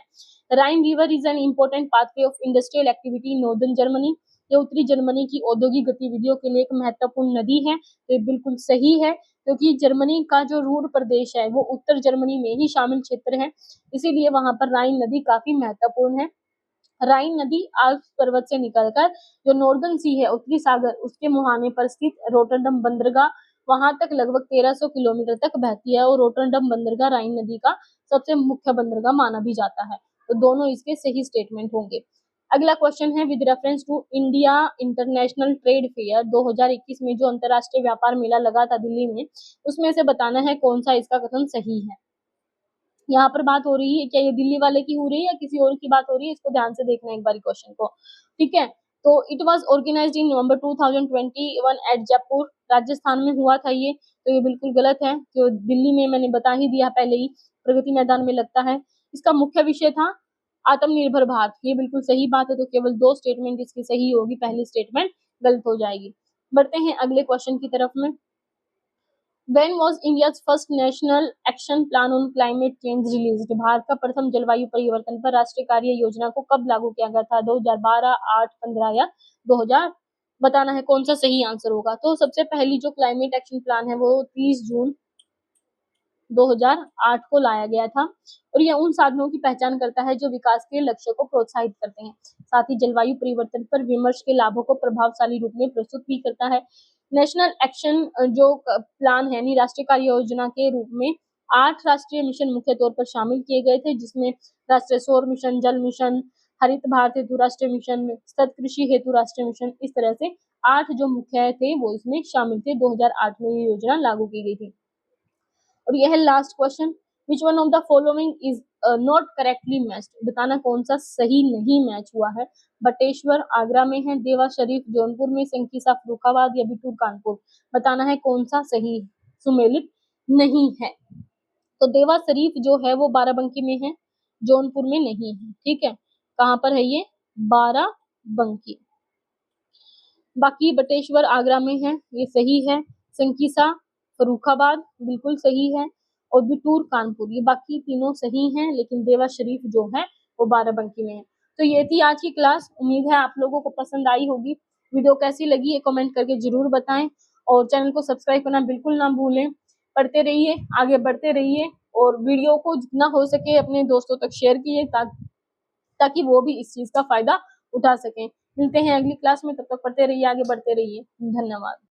राइन river is an important pathway of industrial activity in northern Germany. ये उत्तरी जर्मनी की औद्योगिक गतिविधियों के लिए एक महत्वपूर्ण नदी है। तो ये बिल्कुल सही है, क्योंकि जर्मनी का जो रूर प्रदेश है वो उत्तर जर्मनी में ही शामिल क्षेत्र है, इसीलिए वहां पर राइन नदी काफी महत्वपूर्ण है। राइन नदी आल्प्स पर्वत से निकलकर जो नॉर्दर्न सी है, उत्तरी सागर, उसके मुहाने पर स्थित रोटरडम बंदरगाह, वहां तक लगभग 1300 किलोमीटर तक बहती है और रोटरडम बंदरगाह राइन नदी का सबसे मुख्य बंदरगाह माना भी जाता है। तो दोनों इसके सही स्टेटमेंट होंगे। अगला क्वेश्चन है, with reference to India international trade fair 2021 में जो अंतरराष्ट्रीय व्यापार मेला लगा था दिल्ली में, उसमें से बताना है कौन सा इसका कथन सही है। यहाँ पर बात हो रही है, क्या ये दिल्ली वाले की हो रही है या किसी और की बात हो रही है, इसको ध्यान से देखना एक बार क्वेश्चन को, ठीक है। तो it was organised in November 2021 at Jaipur, Rajasthan में हुआ था ये। तो ये बिल्कुल गलत है, जो दिल्ली में मैंने बता ही दिया पहले ही, प्रगति मैदान में लगता है। इसका मुख्य विषय था आत्मनिर्भर भारत, ये बिल्कुल सही बात है। तो केवल 2 स्टेटमेंट इसकी सही होगी, पहली स्टेटमेंट गलत हो जाएगी। बढ़ते हैं अगले क्वेश्चन की तरफ में। When was India's first national action plan on climate change released? Bharat का प्रथम जलवायु परिवर्तन पर राष्ट्रीय कार्य योजना को कब लागू किया गया था? 2012, 8, 15 या 2000? बताना है कौन सा सही आंसर होगा। तो सबसे पहली जो क्लाइमेट एक्शन प्लान है वो 30 जून 2008 को लाया गया था, और यह उन साधनों की पहचान करता है जो विकास के लक्ष्य को प्रोत्साहित करते हैं, साथ ही जलवायु परिवर्तन पर विमर्श के लाभों को प्रभावशाली रूप में प्रस्तुत भी करता है। नेशनल एक्शन जो प्लान है, राष्ट्रीय कार्य योजना के रूप में 8 राष्ट्रीय मिशन मुख्य तौर पर शामिल किए गए थे, जिसमें राष्ट्रीय सौर मिशन, जल मिशन, हरित भारत हेतु राष्ट्रीय मिशन, सतत कृषि हेतु राष्ट्रीय मिशन, इस तरह से 8 जो मुख्य थे वो इसमें शामिल थे। 2008 में ये योजना लागू की गई थी। और यह है last question, which one of the following is not correctly matched. बताना कौन सा सही नहीं मैच हुआ है। बटेश्वर आगरा में है, देवा शरीफ जौनपुर में, संकीसा फर्रुखाबाद या बिटूर कानपुर। बताना है कौन सा सही सुमेलित नहीं है। तो देवा शरीफ जो है वो बाराबंकी में है, जौनपुर में नहीं है, ठीक है। कहाँ पर है ये? बाराबंकी। बाकी बटेश्वर आगरा में है, ये सही है। संकीसा फर्रुखाबाद बिल्कुल सही है, और बिटूर कानपुर, ये बाकी तीनों सही हैं, लेकिन देवा शरीफ जो है वो बाराबंकी में है। तो ये थी आज की क्लास, उम्मीद है आप लोगों को पसंद आई होगी। वीडियो कैसी लगी है कमेंट करके जरूर बताएं, और चैनल को सब्सक्राइब करना बिल्कुल ना भूलें। पढ़ते रहिए, आगे बढ़ते रहिए, और वीडियो को जितना हो सके अपने दोस्तों तक शेयर कीजिए ताकि वो भी इस चीज का फायदा उठा सकें। मिलते हैं अगली क्लास में, तब तक पढ़ते रहिए, आगे बढ़ते रहिए। धन्यवाद।